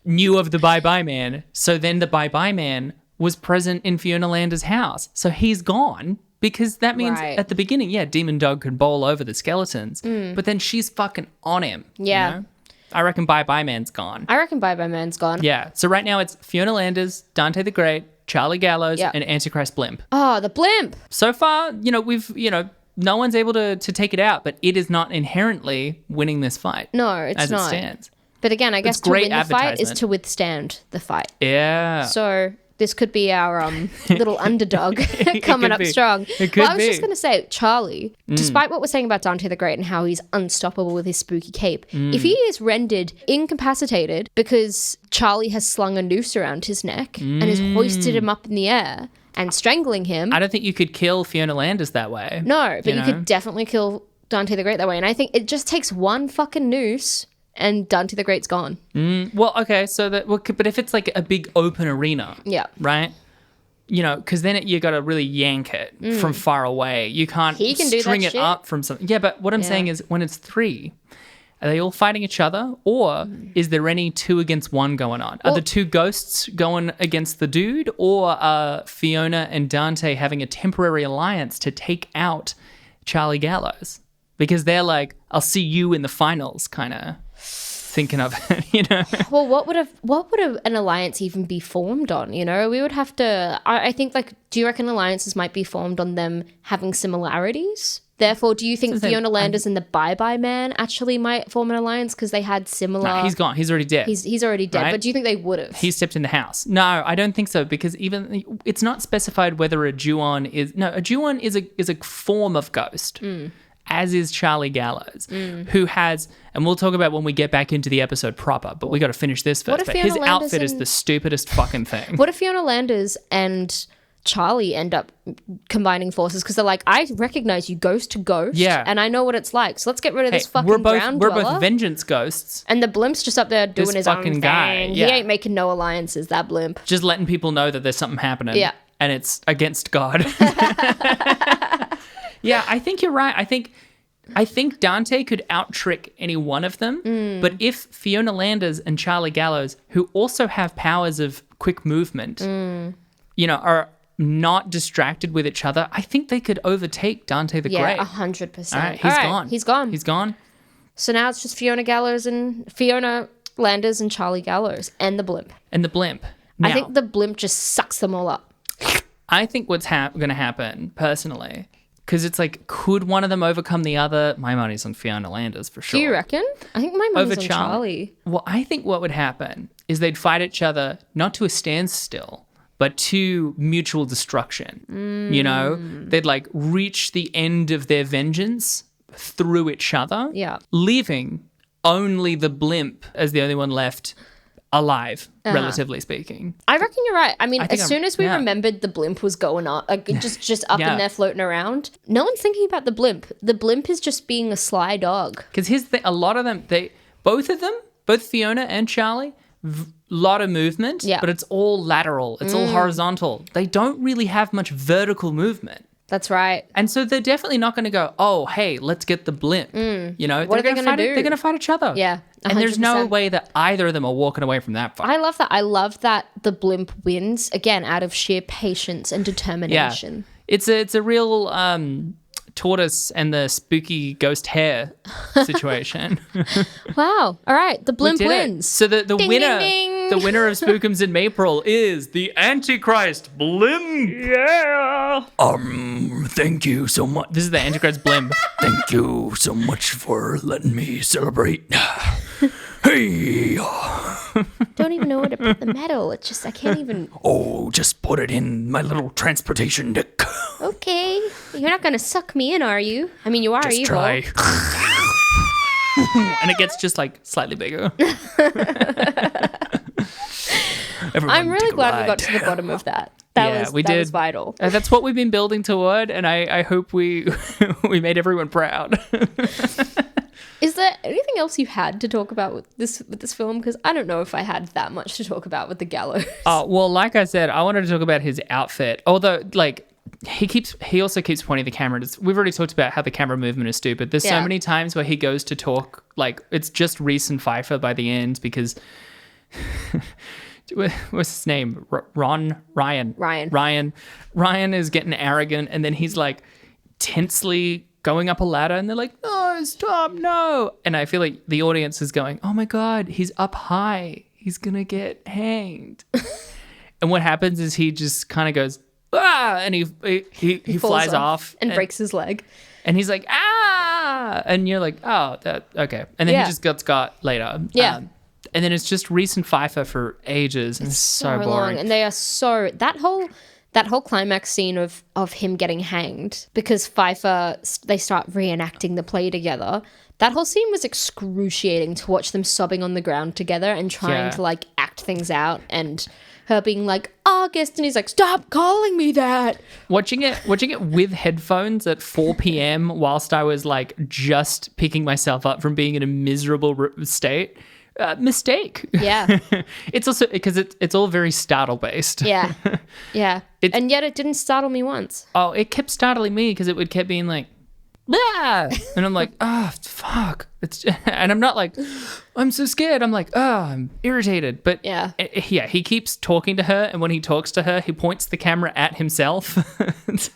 knew of the Bye Bye Man, so then the Bye Bye Man was present in Fiona Landers' house, so he's gone. Because that means at the beginning, Demon Dog could bowl over the skeletons, but then she's fucking on him.
Yeah.
You know? I reckon Bye Bye Man's gone.
I reckon Bye Bye Man's gone.
Yeah. So right now it's Fiona Landers, Dante the Great, Charlie Gallows, and Antichrist Blimp.
Oh, the Blimp.
So far, we've, no one's able to take it out, but it is not inherently winning this fight.
No, it's not.
As it stands.
But again, I guess to
great
win the fight is
advertisement.
to withstand the fight.
Yeah.
So this could be our little underdog coming up
be.
strong.
It could
well, I was
be.
just going to say, Charlie, despite what we're saying about Dante the Great and how he's unstoppable with his spooky cape, if he is rendered incapacitated because Charlie has slung a noose around his neck and has hoisted him up in the air and strangling him.
I don't think you could kill Fiona Landers that way.
No, but you could definitely kill Dante the Great that way. And I think it just takes one fucking noose and Dante the Great's gone.
Well, okay, so but if it's like a big open arena, right? Because then you got to really yank it from far away. You can't
He can do that
string it
shit.
up from something. Yeah, but what I'm saying is when it's three, are they all fighting each other, or is there any 2 against 1 going on? Are the 2 ghosts going against the dude, or are Fiona and Dante having a temporary alliance to take out Charlie Gallows? Because they're like, I'll see you in the finals, kind of thinking of it,
Well, what would an alliance even be formed on? We would have to. I think, like, do you reckon alliances might be formed on them having similarities? Therefore, do you think Fiona Landers and the Bye Bye Man actually might form an alliance because they had similar?
No, he's gone. He's already dead.
He's already dead.
Right?
But do you think they would have?
He stepped in the house. No, I don't think so, because even it's not specified whether a Ju-on is. No, a Ju-on is a form of ghost. As is Charlie Gallows, who has, and we'll talk about when we get back into the episode proper, but we got to finish this first. But his outfit is the stupidest fucking thing.
What if Fiona Landers and Charlie end up combining forces because they're like, I recognize you ghost to ghost, and I know what it's like, so let's get rid of this fucking ground dweller.
We're both vengeance ghosts.
And the blimp's just up there doing
This
his own
fucking
thing.
guy,
He ain't making no alliances, that blimp.
Just letting people know that there's something happening.
Yeah.
And it's against God. Yeah, I think you're right. I think Dante could out-trick any one of them, but if Fiona Landers and Charlie Gallows, who also have powers of quick movement, are not distracted with each other, I think they could overtake Dante the Great.
Yeah, 100%.
All right, gone.
He's gone.
He's gone.
So now it's just Fiona Landers and Charlie Gallows and the blimp.
And the blimp. Now,
I think the blimp just sucks them all up.
I think what's going to happen, personally, because it's like, could one of them overcome the other? My money's on Fiona Landers for sure.
Do you reckon? I think my money's on Charlie.
Well, I think what would happen is they'd fight each other, not to a standstill, but to mutual destruction. They'd like reach the end of their vengeance through each other, leaving only the blimp as the only one left alive, relatively speaking.
I reckon you're right. I mean, as soon as we remembered the blimp was going up, like just up in there floating around, no one's thinking about the blimp. The blimp is just being a sly dog.
Because here's the thing, a lot of them, both Fiona and Charlie, lot of movement, but it's all lateral. It's all horizontal. They don't really have much vertical movement.
That's right.
And so they're definitely not going to go, oh, hey, let's get the blimp.
What are they going to do?
They're going to fight each other.
Yeah.
And there's no
100%.
way that either of them are walking away from that fight.
I love that. I love that the blimp wins, again, out of sheer patience and
Yeah.
determination.
It's a real tortoise and the spooky ghost hair situation.
Wow. All right. The
We
blimp
did it.
wins.
So the
Ding,
winner,
ding, ding.
the winner of Spookums in Maypril is the
Antichrist blimp.
yeah.
Thank you so much.
This is the Antichrist blimp.
Thank you so much for letting me celebrate. Hey,
Don't even know where to put the medal. It's just, I can't even.
oh, just put it in my little transportation deck.
Okay. You're not going to suck me in, are you? I mean, you are
Just
evil.
try.
And it gets just like slightly bigger.
Everyone
I'm really
take a
glad we
ride.
got to the bottom of that. That
we
was
did.
vital.
That's what we've been building toward, and I hope we we made everyone proud.
Is there anything else you had to talk about with this film? Because I don't know if I had that much to talk about with the Gallows.
Well, like I said, I wanted to talk about his outfit. Although, like, he also keeps pointing the camera. We've already talked about how the camera movement is stupid. There's so
Yeah.
many times where he goes to talk, like, it's just Reese and Pfeiffer by the end because what's his name? Ryan is getting arrogant, and then he's like tensely going up a ladder, and they're like, no, stop, no. And I feel like the audience is going, oh my God, he's up high. He's going to get hanged. And what happens is he just kind of goes, ah, and he
Falls
flies off
and breaks his leg.
and he's like, ah, and you're like, oh, that, okay. And then
Yeah.
he just gets got later.
Yeah.
And then it's just Reese and Pfeiffer for ages, and it's so boring.
long, and they are so that whole climax scene of him getting hanged because Pfeiffer, they start reenacting the play together. That whole scene was excruciating to watch them sobbing on the ground together and trying
Yeah.
to like act things out, and her being like August, and he's like, stop calling me that.
Watching it with headphones at 4 p.m. whilst I was like just picking myself up from being in a miserable state. Mistake.
Yeah.
It's also because it's all very startle based.
Yeah. Yeah.
It's-
And yet it didn't startle me once.
Oh, it kept startling me because it would kept being like, ah, and I'm like, oh fuck. And I'm not like, I'm so scared. I'm like, oh, I'm irritated. But
Yeah.
yeah, he keeps talking to her, and when he talks to her, he points the camera at himself. Which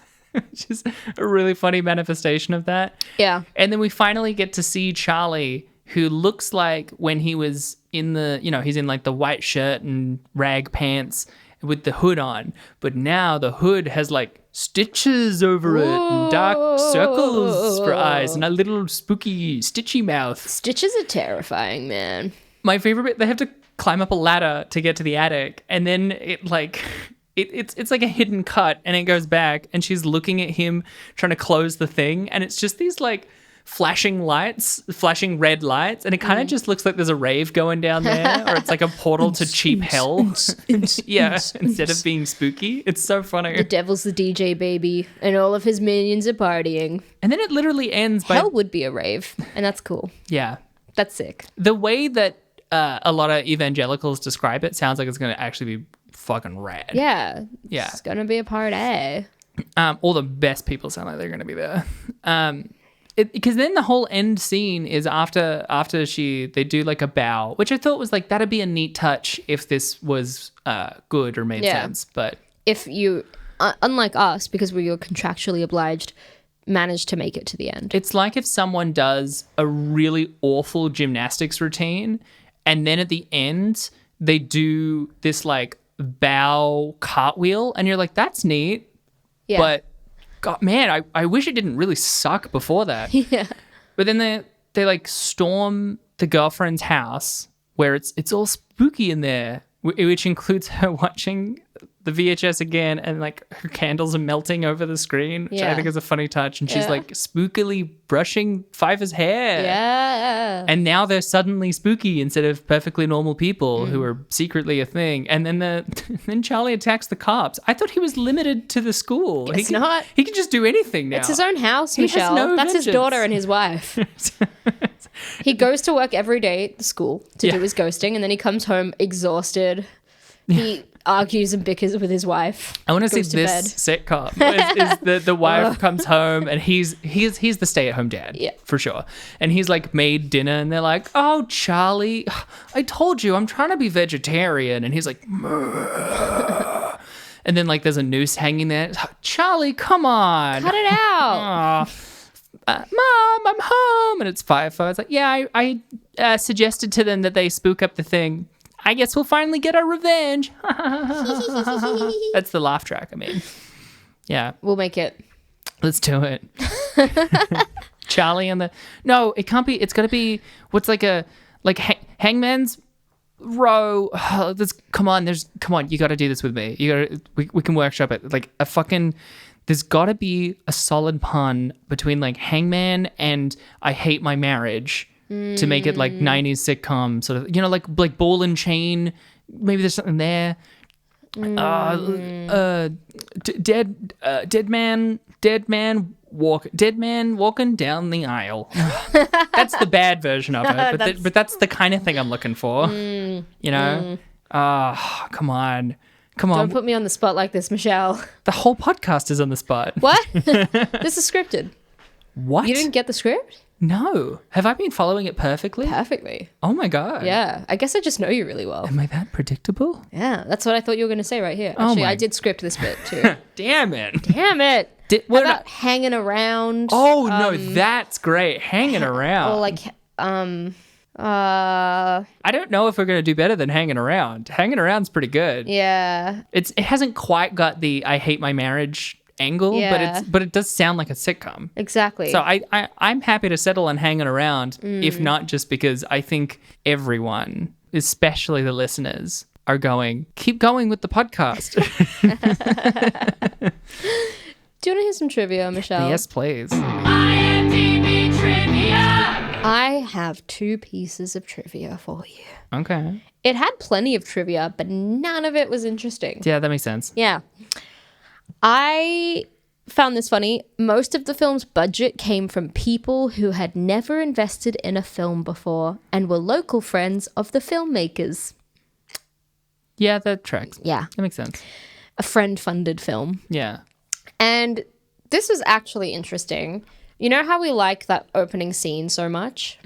is a really funny manifestation of that.
Yeah.
And then we finally get to see Charlie, who looks like when he was in he's in like the white shirt and rag pants with the hood on. But now the hood has like stitches over it and dark circles for eyes and a little spooky stitchy mouth.
Stitches are terrifying, man.
My favorite bit, they have to climb up a ladder to get to the attic, and then it like... It's like a hidden cut, and it goes back, and she's looking at him trying to close the thing, and it's just these like flashing red lights, and it kind of just looks like there's a rave going down there, or it's like a portal to cheap hell. Yeah, instead of being spooky. It's so funny.
The devil's the DJ, baby, and all of his minions are partying.
And then it literally ends by
Hell would be a rave, and that's cool.
yeah.
That's sick.
The way that a lot of evangelicals describe it sounds like it's going to actually be fucking rad.
Yeah.
Yeah.
It's gonna be a party.
All the best people sound like they're going to be there. Because then the whole end scene is after they do like a bow, which I thought was like, that'd be a neat touch if this was good or made
Yeah.
sense. But
If you, unlike us, because we were contractually obliged, managed to make it to the end.
it's like if someone does a really awful gymnastics routine, and then at the end they do this like bow cartwheel, and you're like, that's neat.
Yeah.
But God, man, I wish it didn't really suck before that.
Yeah.
But then they like storm the girlfriend's house where it's all spooky in there, which includes her watching the VHS again, and like her candles are melting over the screen, which I
Yeah.
think is a funny touch. And she's
Yeah.
like spookily brushing Pfeiffer's hair.
Yeah.
And now they're suddenly spooky instead of perfectly normal people who are secretly a thing. And then then Charlie attacks the cops. I thought he was limited to the school.
It's not.
He can just do anything now.
It's his own house,
He has
Michelle.
no
That's his
vengeance.
daughter and his wife. He goes to work every day at the school to
Yeah.
do his ghosting, and then he comes home exhausted, He argues and bickers with his wife.
I want to see
goes to
this
bed.
sitcom. Is the wife comes home and he's the stay-at-home dad,
Yeah.
for sure. And he's like made dinner and they're like, "Oh, Charlie, I told you I'm trying to be vegetarian." And he's like, "Meh." And then like there's a noose hanging there. "Charlie, come on,
Cut it out.
Aw. Mom, I'm home." And it's Firefly. It's like, "Yeah, I suggested to them that they spook up the thing. I guess we'll finally get our revenge." That's the laugh track. I mean, yeah,
We'll make it.
let's do it. Charlie and the no, it can't be. It's got to be what's like Hangman's Row. Oh, come on. You got to do this with me. We can workshop it. Like a fucking. There's got to be a solid pun between like Hangman and I Hate My Marriage. To make it like 90s sitcom sort of, like Ball and Chain. Maybe there's something there. Dead man walking down the aisle. That's the bad version of it, but that's the kind of thing I'm looking for. Come on.
Don't put me on the spot like this, Michelle.
The whole podcast is on the spot.
What? This is scripted.
What?
You didn't get the script?
No. Have I been following it perfectly?
Perfectly.
Oh my God.
Yeah. I guess I just know you really well.
Am I that predictable?
Yeah. That's what I thought you were going to say right here.
Oh
Actually,
my-
I did script this bit too.
Damn it.
Damn it.
What
How about hanging around?
Oh no, that's great. Hanging around.
Or like,
I don't know if we're gonna do better than hanging around. Hanging around's pretty good.
yeah.
It hasn't quite got the I Hate My Marriage angle,
Yeah.
but it does sound like a sitcom.
Exactly.
So I'm happy to settle on hanging around, if not just because I think everyone, especially the listeners, are going, keep going with the podcast.
Do you want to hear some trivia, Michelle?
Yes, please.
IMDb trivia.
I have 2 pieces of trivia for you.
Okay.
It had plenty of trivia, but none of it was interesting.
Yeah, that makes sense.
Yeah. I found this funny. Most of the film's budget came from people who had never invested in a film before and were local friends of the filmmakers.
Yeah, that tracks.
Yeah.
That makes sense.
A friend-funded film.
Yeah.
And this was actually interesting. You know how we like that opening scene so much?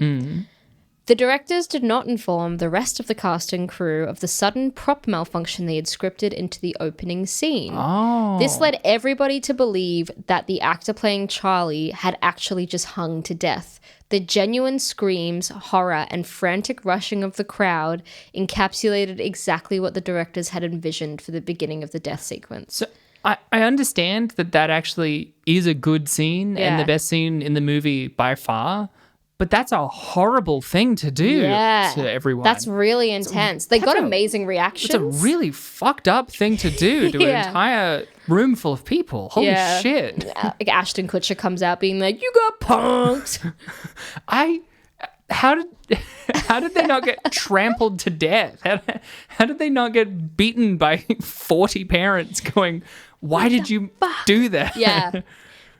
The directors did not inform the rest of the cast and crew of the sudden prop malfunction they had scripted into the opening scene.
Oh.
This led everybody to believe that the actor playing Charlie had actually just hung to death. The genuine screams, horror, and frantic rushing of the crowd encapsulated exactly what the directors had envisioned for the beginning of the death sequence.
So I understand that actually is a good scene and
Yeah.
the best scene in the movie by far, but that's a horrible thing to do to everyone.
That's really intense. They got
a-
amazing reactions.
It's a really fucked up thing to do to
Yeah.
an entire room full of people. Holy
Yeah.
shit.
Like Ashton Kutcher comes out being like, "You got punked."
How did they not get trampled to death? How did they not get beaten by 40 parents going, "Why did you do that?"
Yeah, it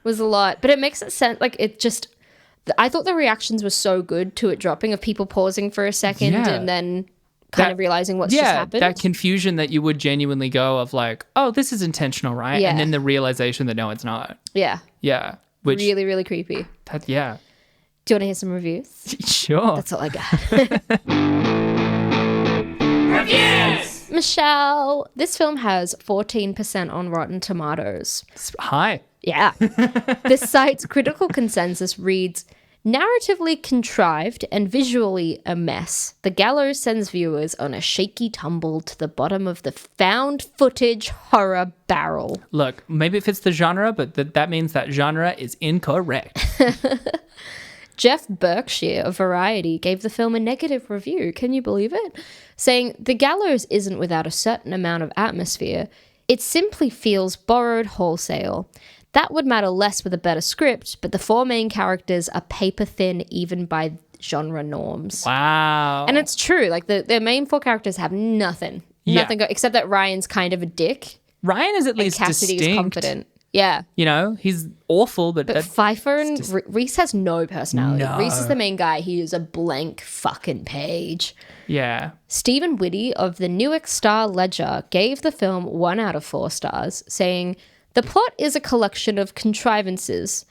was a lot, but it makes it sense. Like it just, I thought the reactions were so good to it dropping, of people pausing for a second
Yeah.
and then kind of realizing what's just happened.
That confusion that you would genuinely go of like, "Oh, this is intentional, right?"
Yeah.
And then the realization that no, it's not.
Yeah,
Yeah. Which
really, really creepy.
yeah.
Do you want to hear some reviews?
Sure.
That's all I got.
Reviews.
Michelle, this film has 14% on Rotten Tomatoes.
Hi.
Yeah. The site's critical consensus reads, narratively contrived and visually a mess, The Gallows sends viewers on a shaky tumble to the bottom of the found footage horror barrel.
Look, maybe it fits the genre, but that means that genre is incorrect.
Jeff Berkshire of Variety gave the film a negative review, can you believe it? Saying, The Gallows isn't without a certain amount of atmosphere. It simply feels borrowed wholesale. That would matter less with a better script, but the 4 main characters are paper thin even by genre norms.
Wow.
And it's true, like the main 4 characters have nothing.
Yeah.
Nothing except that Ryan's kind of a dick
Ryan is at
and
least
Cassidy is
distinct.
confident. Yeah.
You know, he's awful, but
But Pfeiffer and Reese has no personality.
No.
Reese is the main guy. He is a blank fucking page.
yeah.
Stephen Whitty of the Newark Star Ledger gave the film 1 out of 4 stars, saying, "The plot is a collection of contrivances.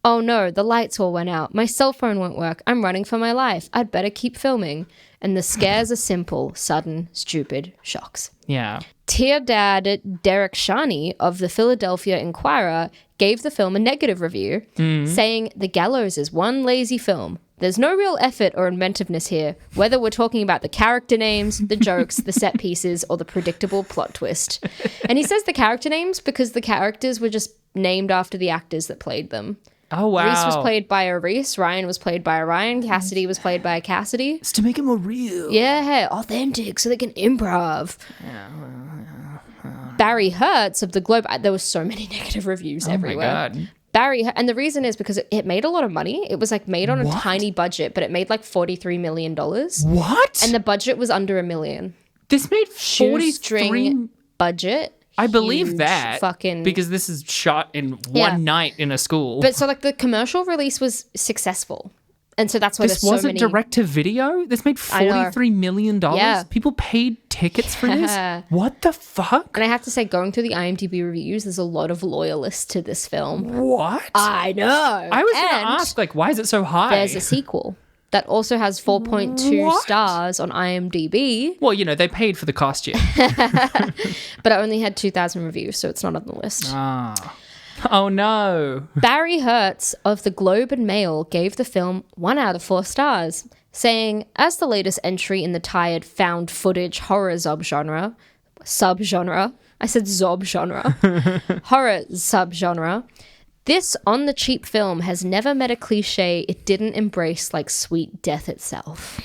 Oh no, the lights all went out. My cell phone won't work. I'm running for my life. I'd better keep filming. And the scares are simple, sudden, stupid shocks."
Yeah.
Tear Dad Derek Sharney of the Philadelphia Inquirer gave the film a negative review, saying, "The Gallows is one lazy film. There's no real effort or inventiveness here, whether we're talking about the character names, the jokes, the set pieces, or the predictable plot twist." And he says the character names because the characters were just named after the actors that played them.
Oh, wow.
Reese was played by a Reese, Ryan was played by a Ryan, Cassidy was played by a Cassidy.
It's to make it more real.
Yeah, authentic, so they can improv. Barry Hertz of the Globe, there were so many negative reviews everywhere.
Oh, my God.
And the reason is because it made a lot of money. It was like made on a tiny budget, but it made like $43 million.
What?
And the budget was under $1 million.
This made 43...
Shoestring budget.
I believe
huge
that.
Fucking.
Because this is shot in
Yeah.
one night in a school.
But so like the commercial release was successful. And so that's why
this
there's so
wasn't
many.
direct to video? This made
I know.
$43 million?
Yeah.
People paid tickets for this? What the fuck?
And I have to say, going through the IMDb reviews, there's a lot of loyalists to this film.
What?
I know.
I was going to ask, like, why is it so high?
There's a sequel that also has 4.2
What?
stars on IMDb,
Well, you know, they paid for the costume.
but it only had 2,000 reviews, so it's not on the list.
Oh, no.
Barry Hertz of the Globe and Mail gave the film 1 out of 4 stars, saying, "As the latest entry in the tired found footage horror subgenre, I said zob-genre, horror subgenre, this on-the-cheap film has never met a cliche it didn't embrace like sweet death itself."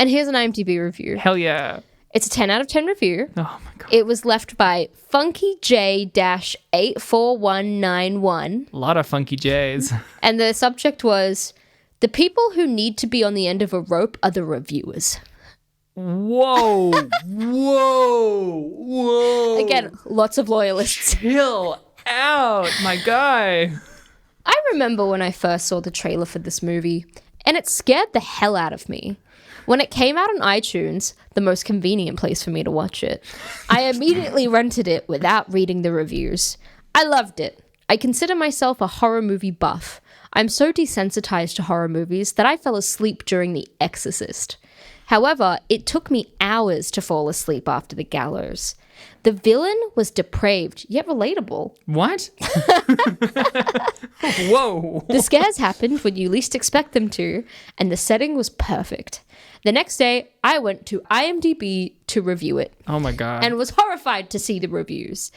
And here's an IMDb review.
Hell yeah.
It's a 10 out of 10 review.
Oh, my God.
It was left by Funky J-84191.
A lot of funky J's.
And the subject was, "The people who need to be on the end of a rope are the reviewers."
Whoa. Whoa.
Again, lots of loyalists.
Chill out, my guy.
I remember when I first saw the trailer for this movie, and it scared the hell out of me. When it came out on iTunes, the most convenient place for me to watch it, I immediately rented it without reading the reviews. I loved it. I consider myself a horror movie buff. I'm so desensitized to horror movies that I fell asleep during The Exorcist. However, it took me hours to fall asleep after The Gallows. The villain was depraved, yet relatable.
What? Whoa.
The scares happened when you least expect them to, and the setting was perfect. The next day, I went to IMDb to review it.
Oh, my God.
And was horrified to see the reviews.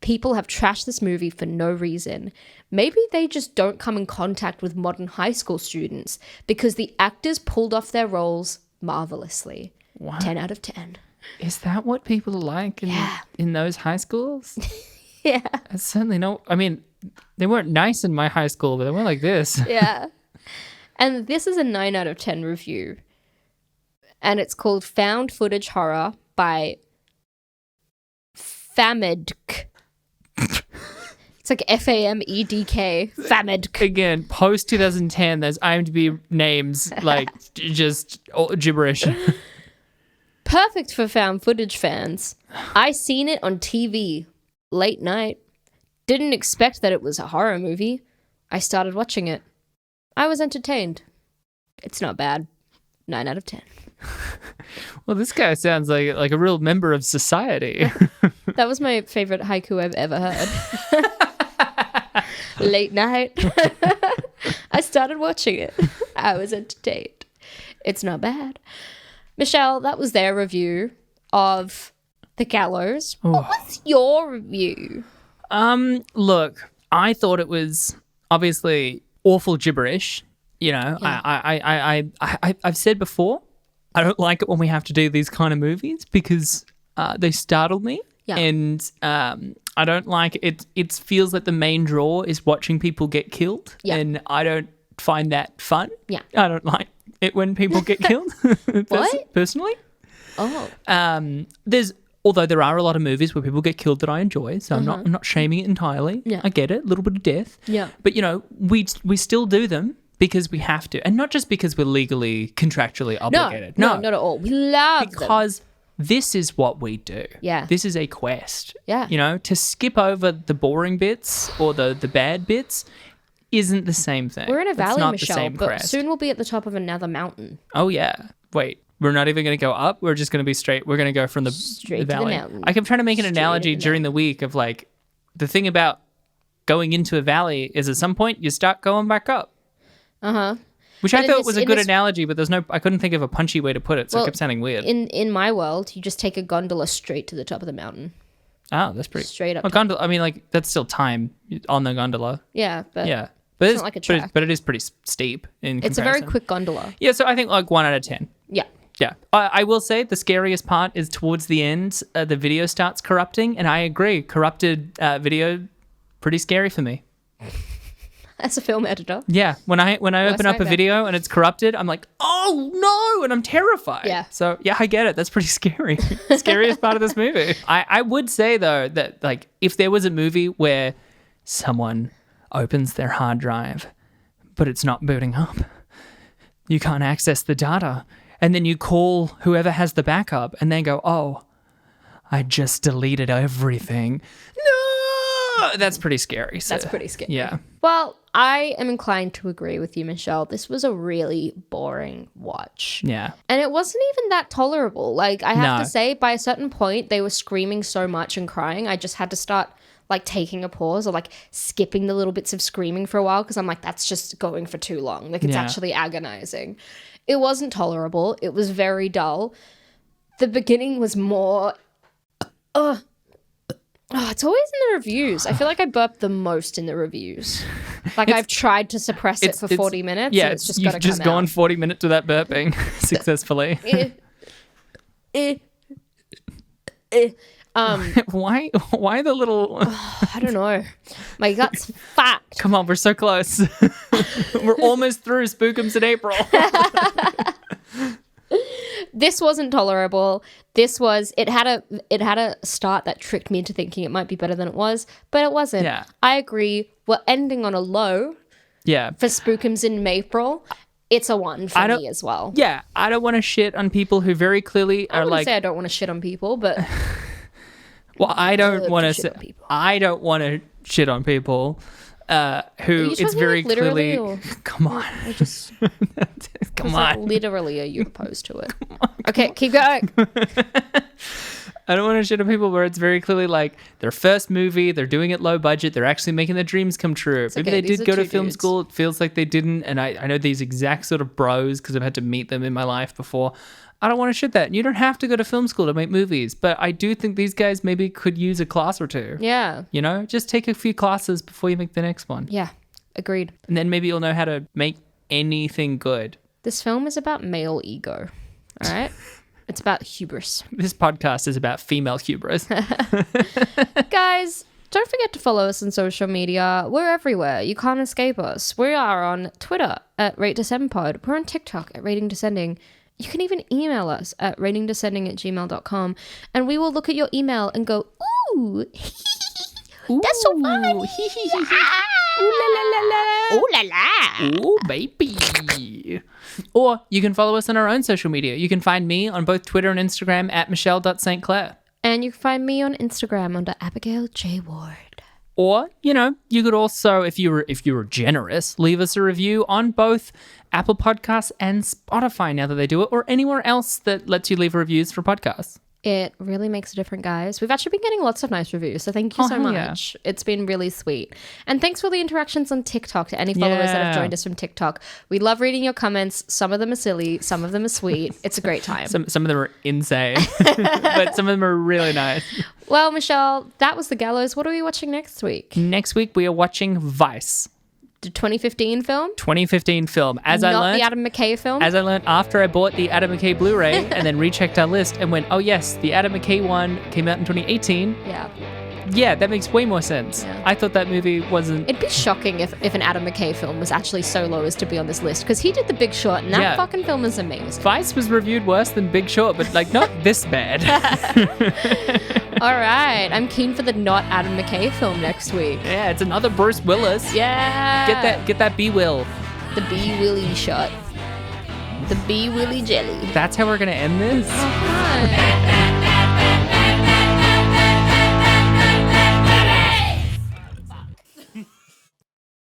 People have trashed this movie for no reason. Maybe they just don't come in contact with modern high school students because the actors pulled off their roles marvelously.
What?
10 out of 10.
Is that what people are like in those high schools?
Yeah.
It's certainly no. I mean, they weren't nice in my high school, but they weren't like this.
Yeah. And this is a 9 out of 10 review. And it's called Found Footage Horror by Famedk. It's like Famedk. Famedk.
Again, post 2010, there's IMDb names like just gibberish.
Perfect for found footage fans. I seen it on TV late night. Didn't expect that it was a horror movie. I started watching it. I was entertained. It's not bad. 9 out of 10.
Well, this guy sounds like a real member of society.
That was my favorite haiku I've ever heard. Late night. I started watching it. I was entertained. It's not bad. Michelle, that was their review of The Gallows. What was your review?
Look, I thought it was obviously awful gibberish. You know,
Yeah.
I've said before, I don't like it when we have to do these kind of movies because they startle me.
Yeah.
And I don't like it. It feels like the main draw is watching people get killed.
Yeah.
And I don't find that fun.
Yeah.
I don't like it when people get killed.
What?
Personally.
Oh.
There's Although there are a lot of movies where people get killed that I enjoy, so I'm not shaming it entirely.
Yeah.
I get it, a little bit of death.
Yeah.
But, you know, we still do them because we have to. And not just because we're legally, contractually obligated.
No, not at all. We love them.
Because this is what we do.
Yeah.
This is a quest.
Yeah.
You know, to skip over the boring bits or the bad bits isn't the same thing.
We're in a
It's
valley,
not the
Michelle,
same
but
crest.
soon we'll be at the top of another mountain.
Oh, yeah. Wait, we're not even going to go up? We're just going to be straight. We're going to go from the
Straight to the
valley.
mountain.
I kept trying to make an
Straight
analogy
to the
during the week of like, the thing about going into a valley is at some point you start going back up.
Uh-huh.
Which
But
I
in
thought
this-
was a
in
good
this-
analogy, but I couldn't think of a punchy way to put it, so
Well,
it kept sounding weird.
In my world, you just take a gondola straight to the top of the mountain.
Oh, that's pretty...
Straight up
Well, gondola, I mean, like, that's still time on the gondola.
Yeah, but
Yeah. But
not like a track.
But it is pretty steep in comparison.
it's a very quick gondola.
Yeah, so I think like 1 out of 10.
Yeah.
Yeah. I will say the scariest part is towards the end, the video starts corrupting, and I agree. Corrupted video, pretty scary for me.
As a film editor.
Yeah. When I open up a
nightmare.
video and it's corrupted, I'm like, oh no, and I'm terrified.
Yeah.
So yeah, I get it. That's pretty scary. Scariest part of this movie. I would say though that like if there was a movie where someone opens their hard drive, but it's not booting up, you can't access the data, and then you call whoever has the backup and they go, oh, I just deleted everything. No, that's pretty scary. So,
That's pretty scary.
Yeah.
Well, I am inclined to agree with you, Michelle. This was a really boring watch.
Yeah.
And it wasn't even that tolerable. Like, I have
No.
to say, by a certain point, they were screaming so much and crying. I just had to start, like, taking a pause or, like, skipping the little bits of screaming for a while because I'm like, that's just going for too long. Like, it's
Yeah.
actually agonizing. It wasn't tolerable. It was very dull. The beginning was more... it's always in the reviews. I feel like I burp the most in the reviews. Like I've tried to suppress it for 40 minutes.
Yeah,
and it's just
you've
got to
just
come
gone
out.
40 minutes without burping successfully. Why the little...
I don't know. My gut's fat.
Come on, we're so close. We're almost through Spookums in April.
This wasn't tolerable. This was it had a start that tricked me into thinking it might be better than it was, but it wasn't.
Yeah.
I agree. We're ending on a low
Yeah.
for Spookums in Maypril. It's a 1 for me as well.
Yeah, I don't want to shit on people who very clearly
I
are
wouldn't
like...
say I don't want to shit on people, but
Well, I don't
love
want
to
to
shit
say...
on people.
I don't want to shit on people who
you
it's
talking,
very
like, literally,
clearly...
or-
Come on.
I just
Come
like,
on.
literally are you opposed to it? Okay, keep going.
I don't want to shit on people where it's very clearly like their first movie, they're doing it low budget, they're actually making their dreams come true. Maybe
okay,
they
these
did
are
go to
two
film
dudes.
school. It feels like they didn't. And I know these exact sort of bros because I've had to meet them in my life before. I don't want to shit that. You don't have to go to film school to make movies. But I do think these guys maybe could use a class or two.
Yeah.
You know, just take a few classes before you make the next one.
Yeah. Agreed.
And then maybe you'll know how to make anything good.
This film is about male ego. All right? It's about hubris.
This podcast is about female hubris.
Guys, don't forget to follow us on social media. We're everywhere. You can't escape us. We are on Twitter at RateDescendPod. We're on TikTok at Rating Descending. You can even email us at ratingdescending@gmail.com and we will look at your email and go, ooh, that's so funny.
Ooh la la la la.
Ooh la la.
Ooh, baby. Or you can follow us on our own social media. You can find me on both Twitter and Instagram at michelle.stclair.
And you can find me on Instagram under Abigail J. Ward.
Or, you know, you could also, if you were generous, leave us a review on both Apple Podcasts and Spotify now that they do it, or anywhere else that lets you leave reviews for podcasts.
It really makes a difference, guys. We've actually been getting lots of nice reviews, so thank you so
hell yeah.
much. It's been really sweet. And thanks for the interactions on TikTok to any followers that have
Yeah.
joined us from TikTok. We love reading your comments. Some of them are silly, some of them are sweet. It's a great time.
Some of them are insane, but some of them are really nice.
Well, Michelle, that was The Gallows. What are we watching next week?
Next week, we are watching Vice,
The 2015 film?
2015 film. As I
Not
learned,
the Adam McKay film?
As I learned after I bought the Adam McKay Blu-ray and then rechecked our list and went, oh yes, the Adam McKay one came out in 2018.
Yeah.
Yeah, that makes way more sense.
Yeah.
I thought that movie wasn't...
It'd be shocking if an Adam McKay film was actually so low as to be on this list, because he did The Big Short, and that
Yeah.
fucking film is amazing.
Vice was reviewed worse than Big Short, but like not this bad.
All right, I'm keen for the not Adam McKay film next week.
Yeah, it's another Bruce Willis.
Yeah.
Get that B-Will.
The B Willy shot. The B Willy jelly.
That's how we're gonna end this?
Hi.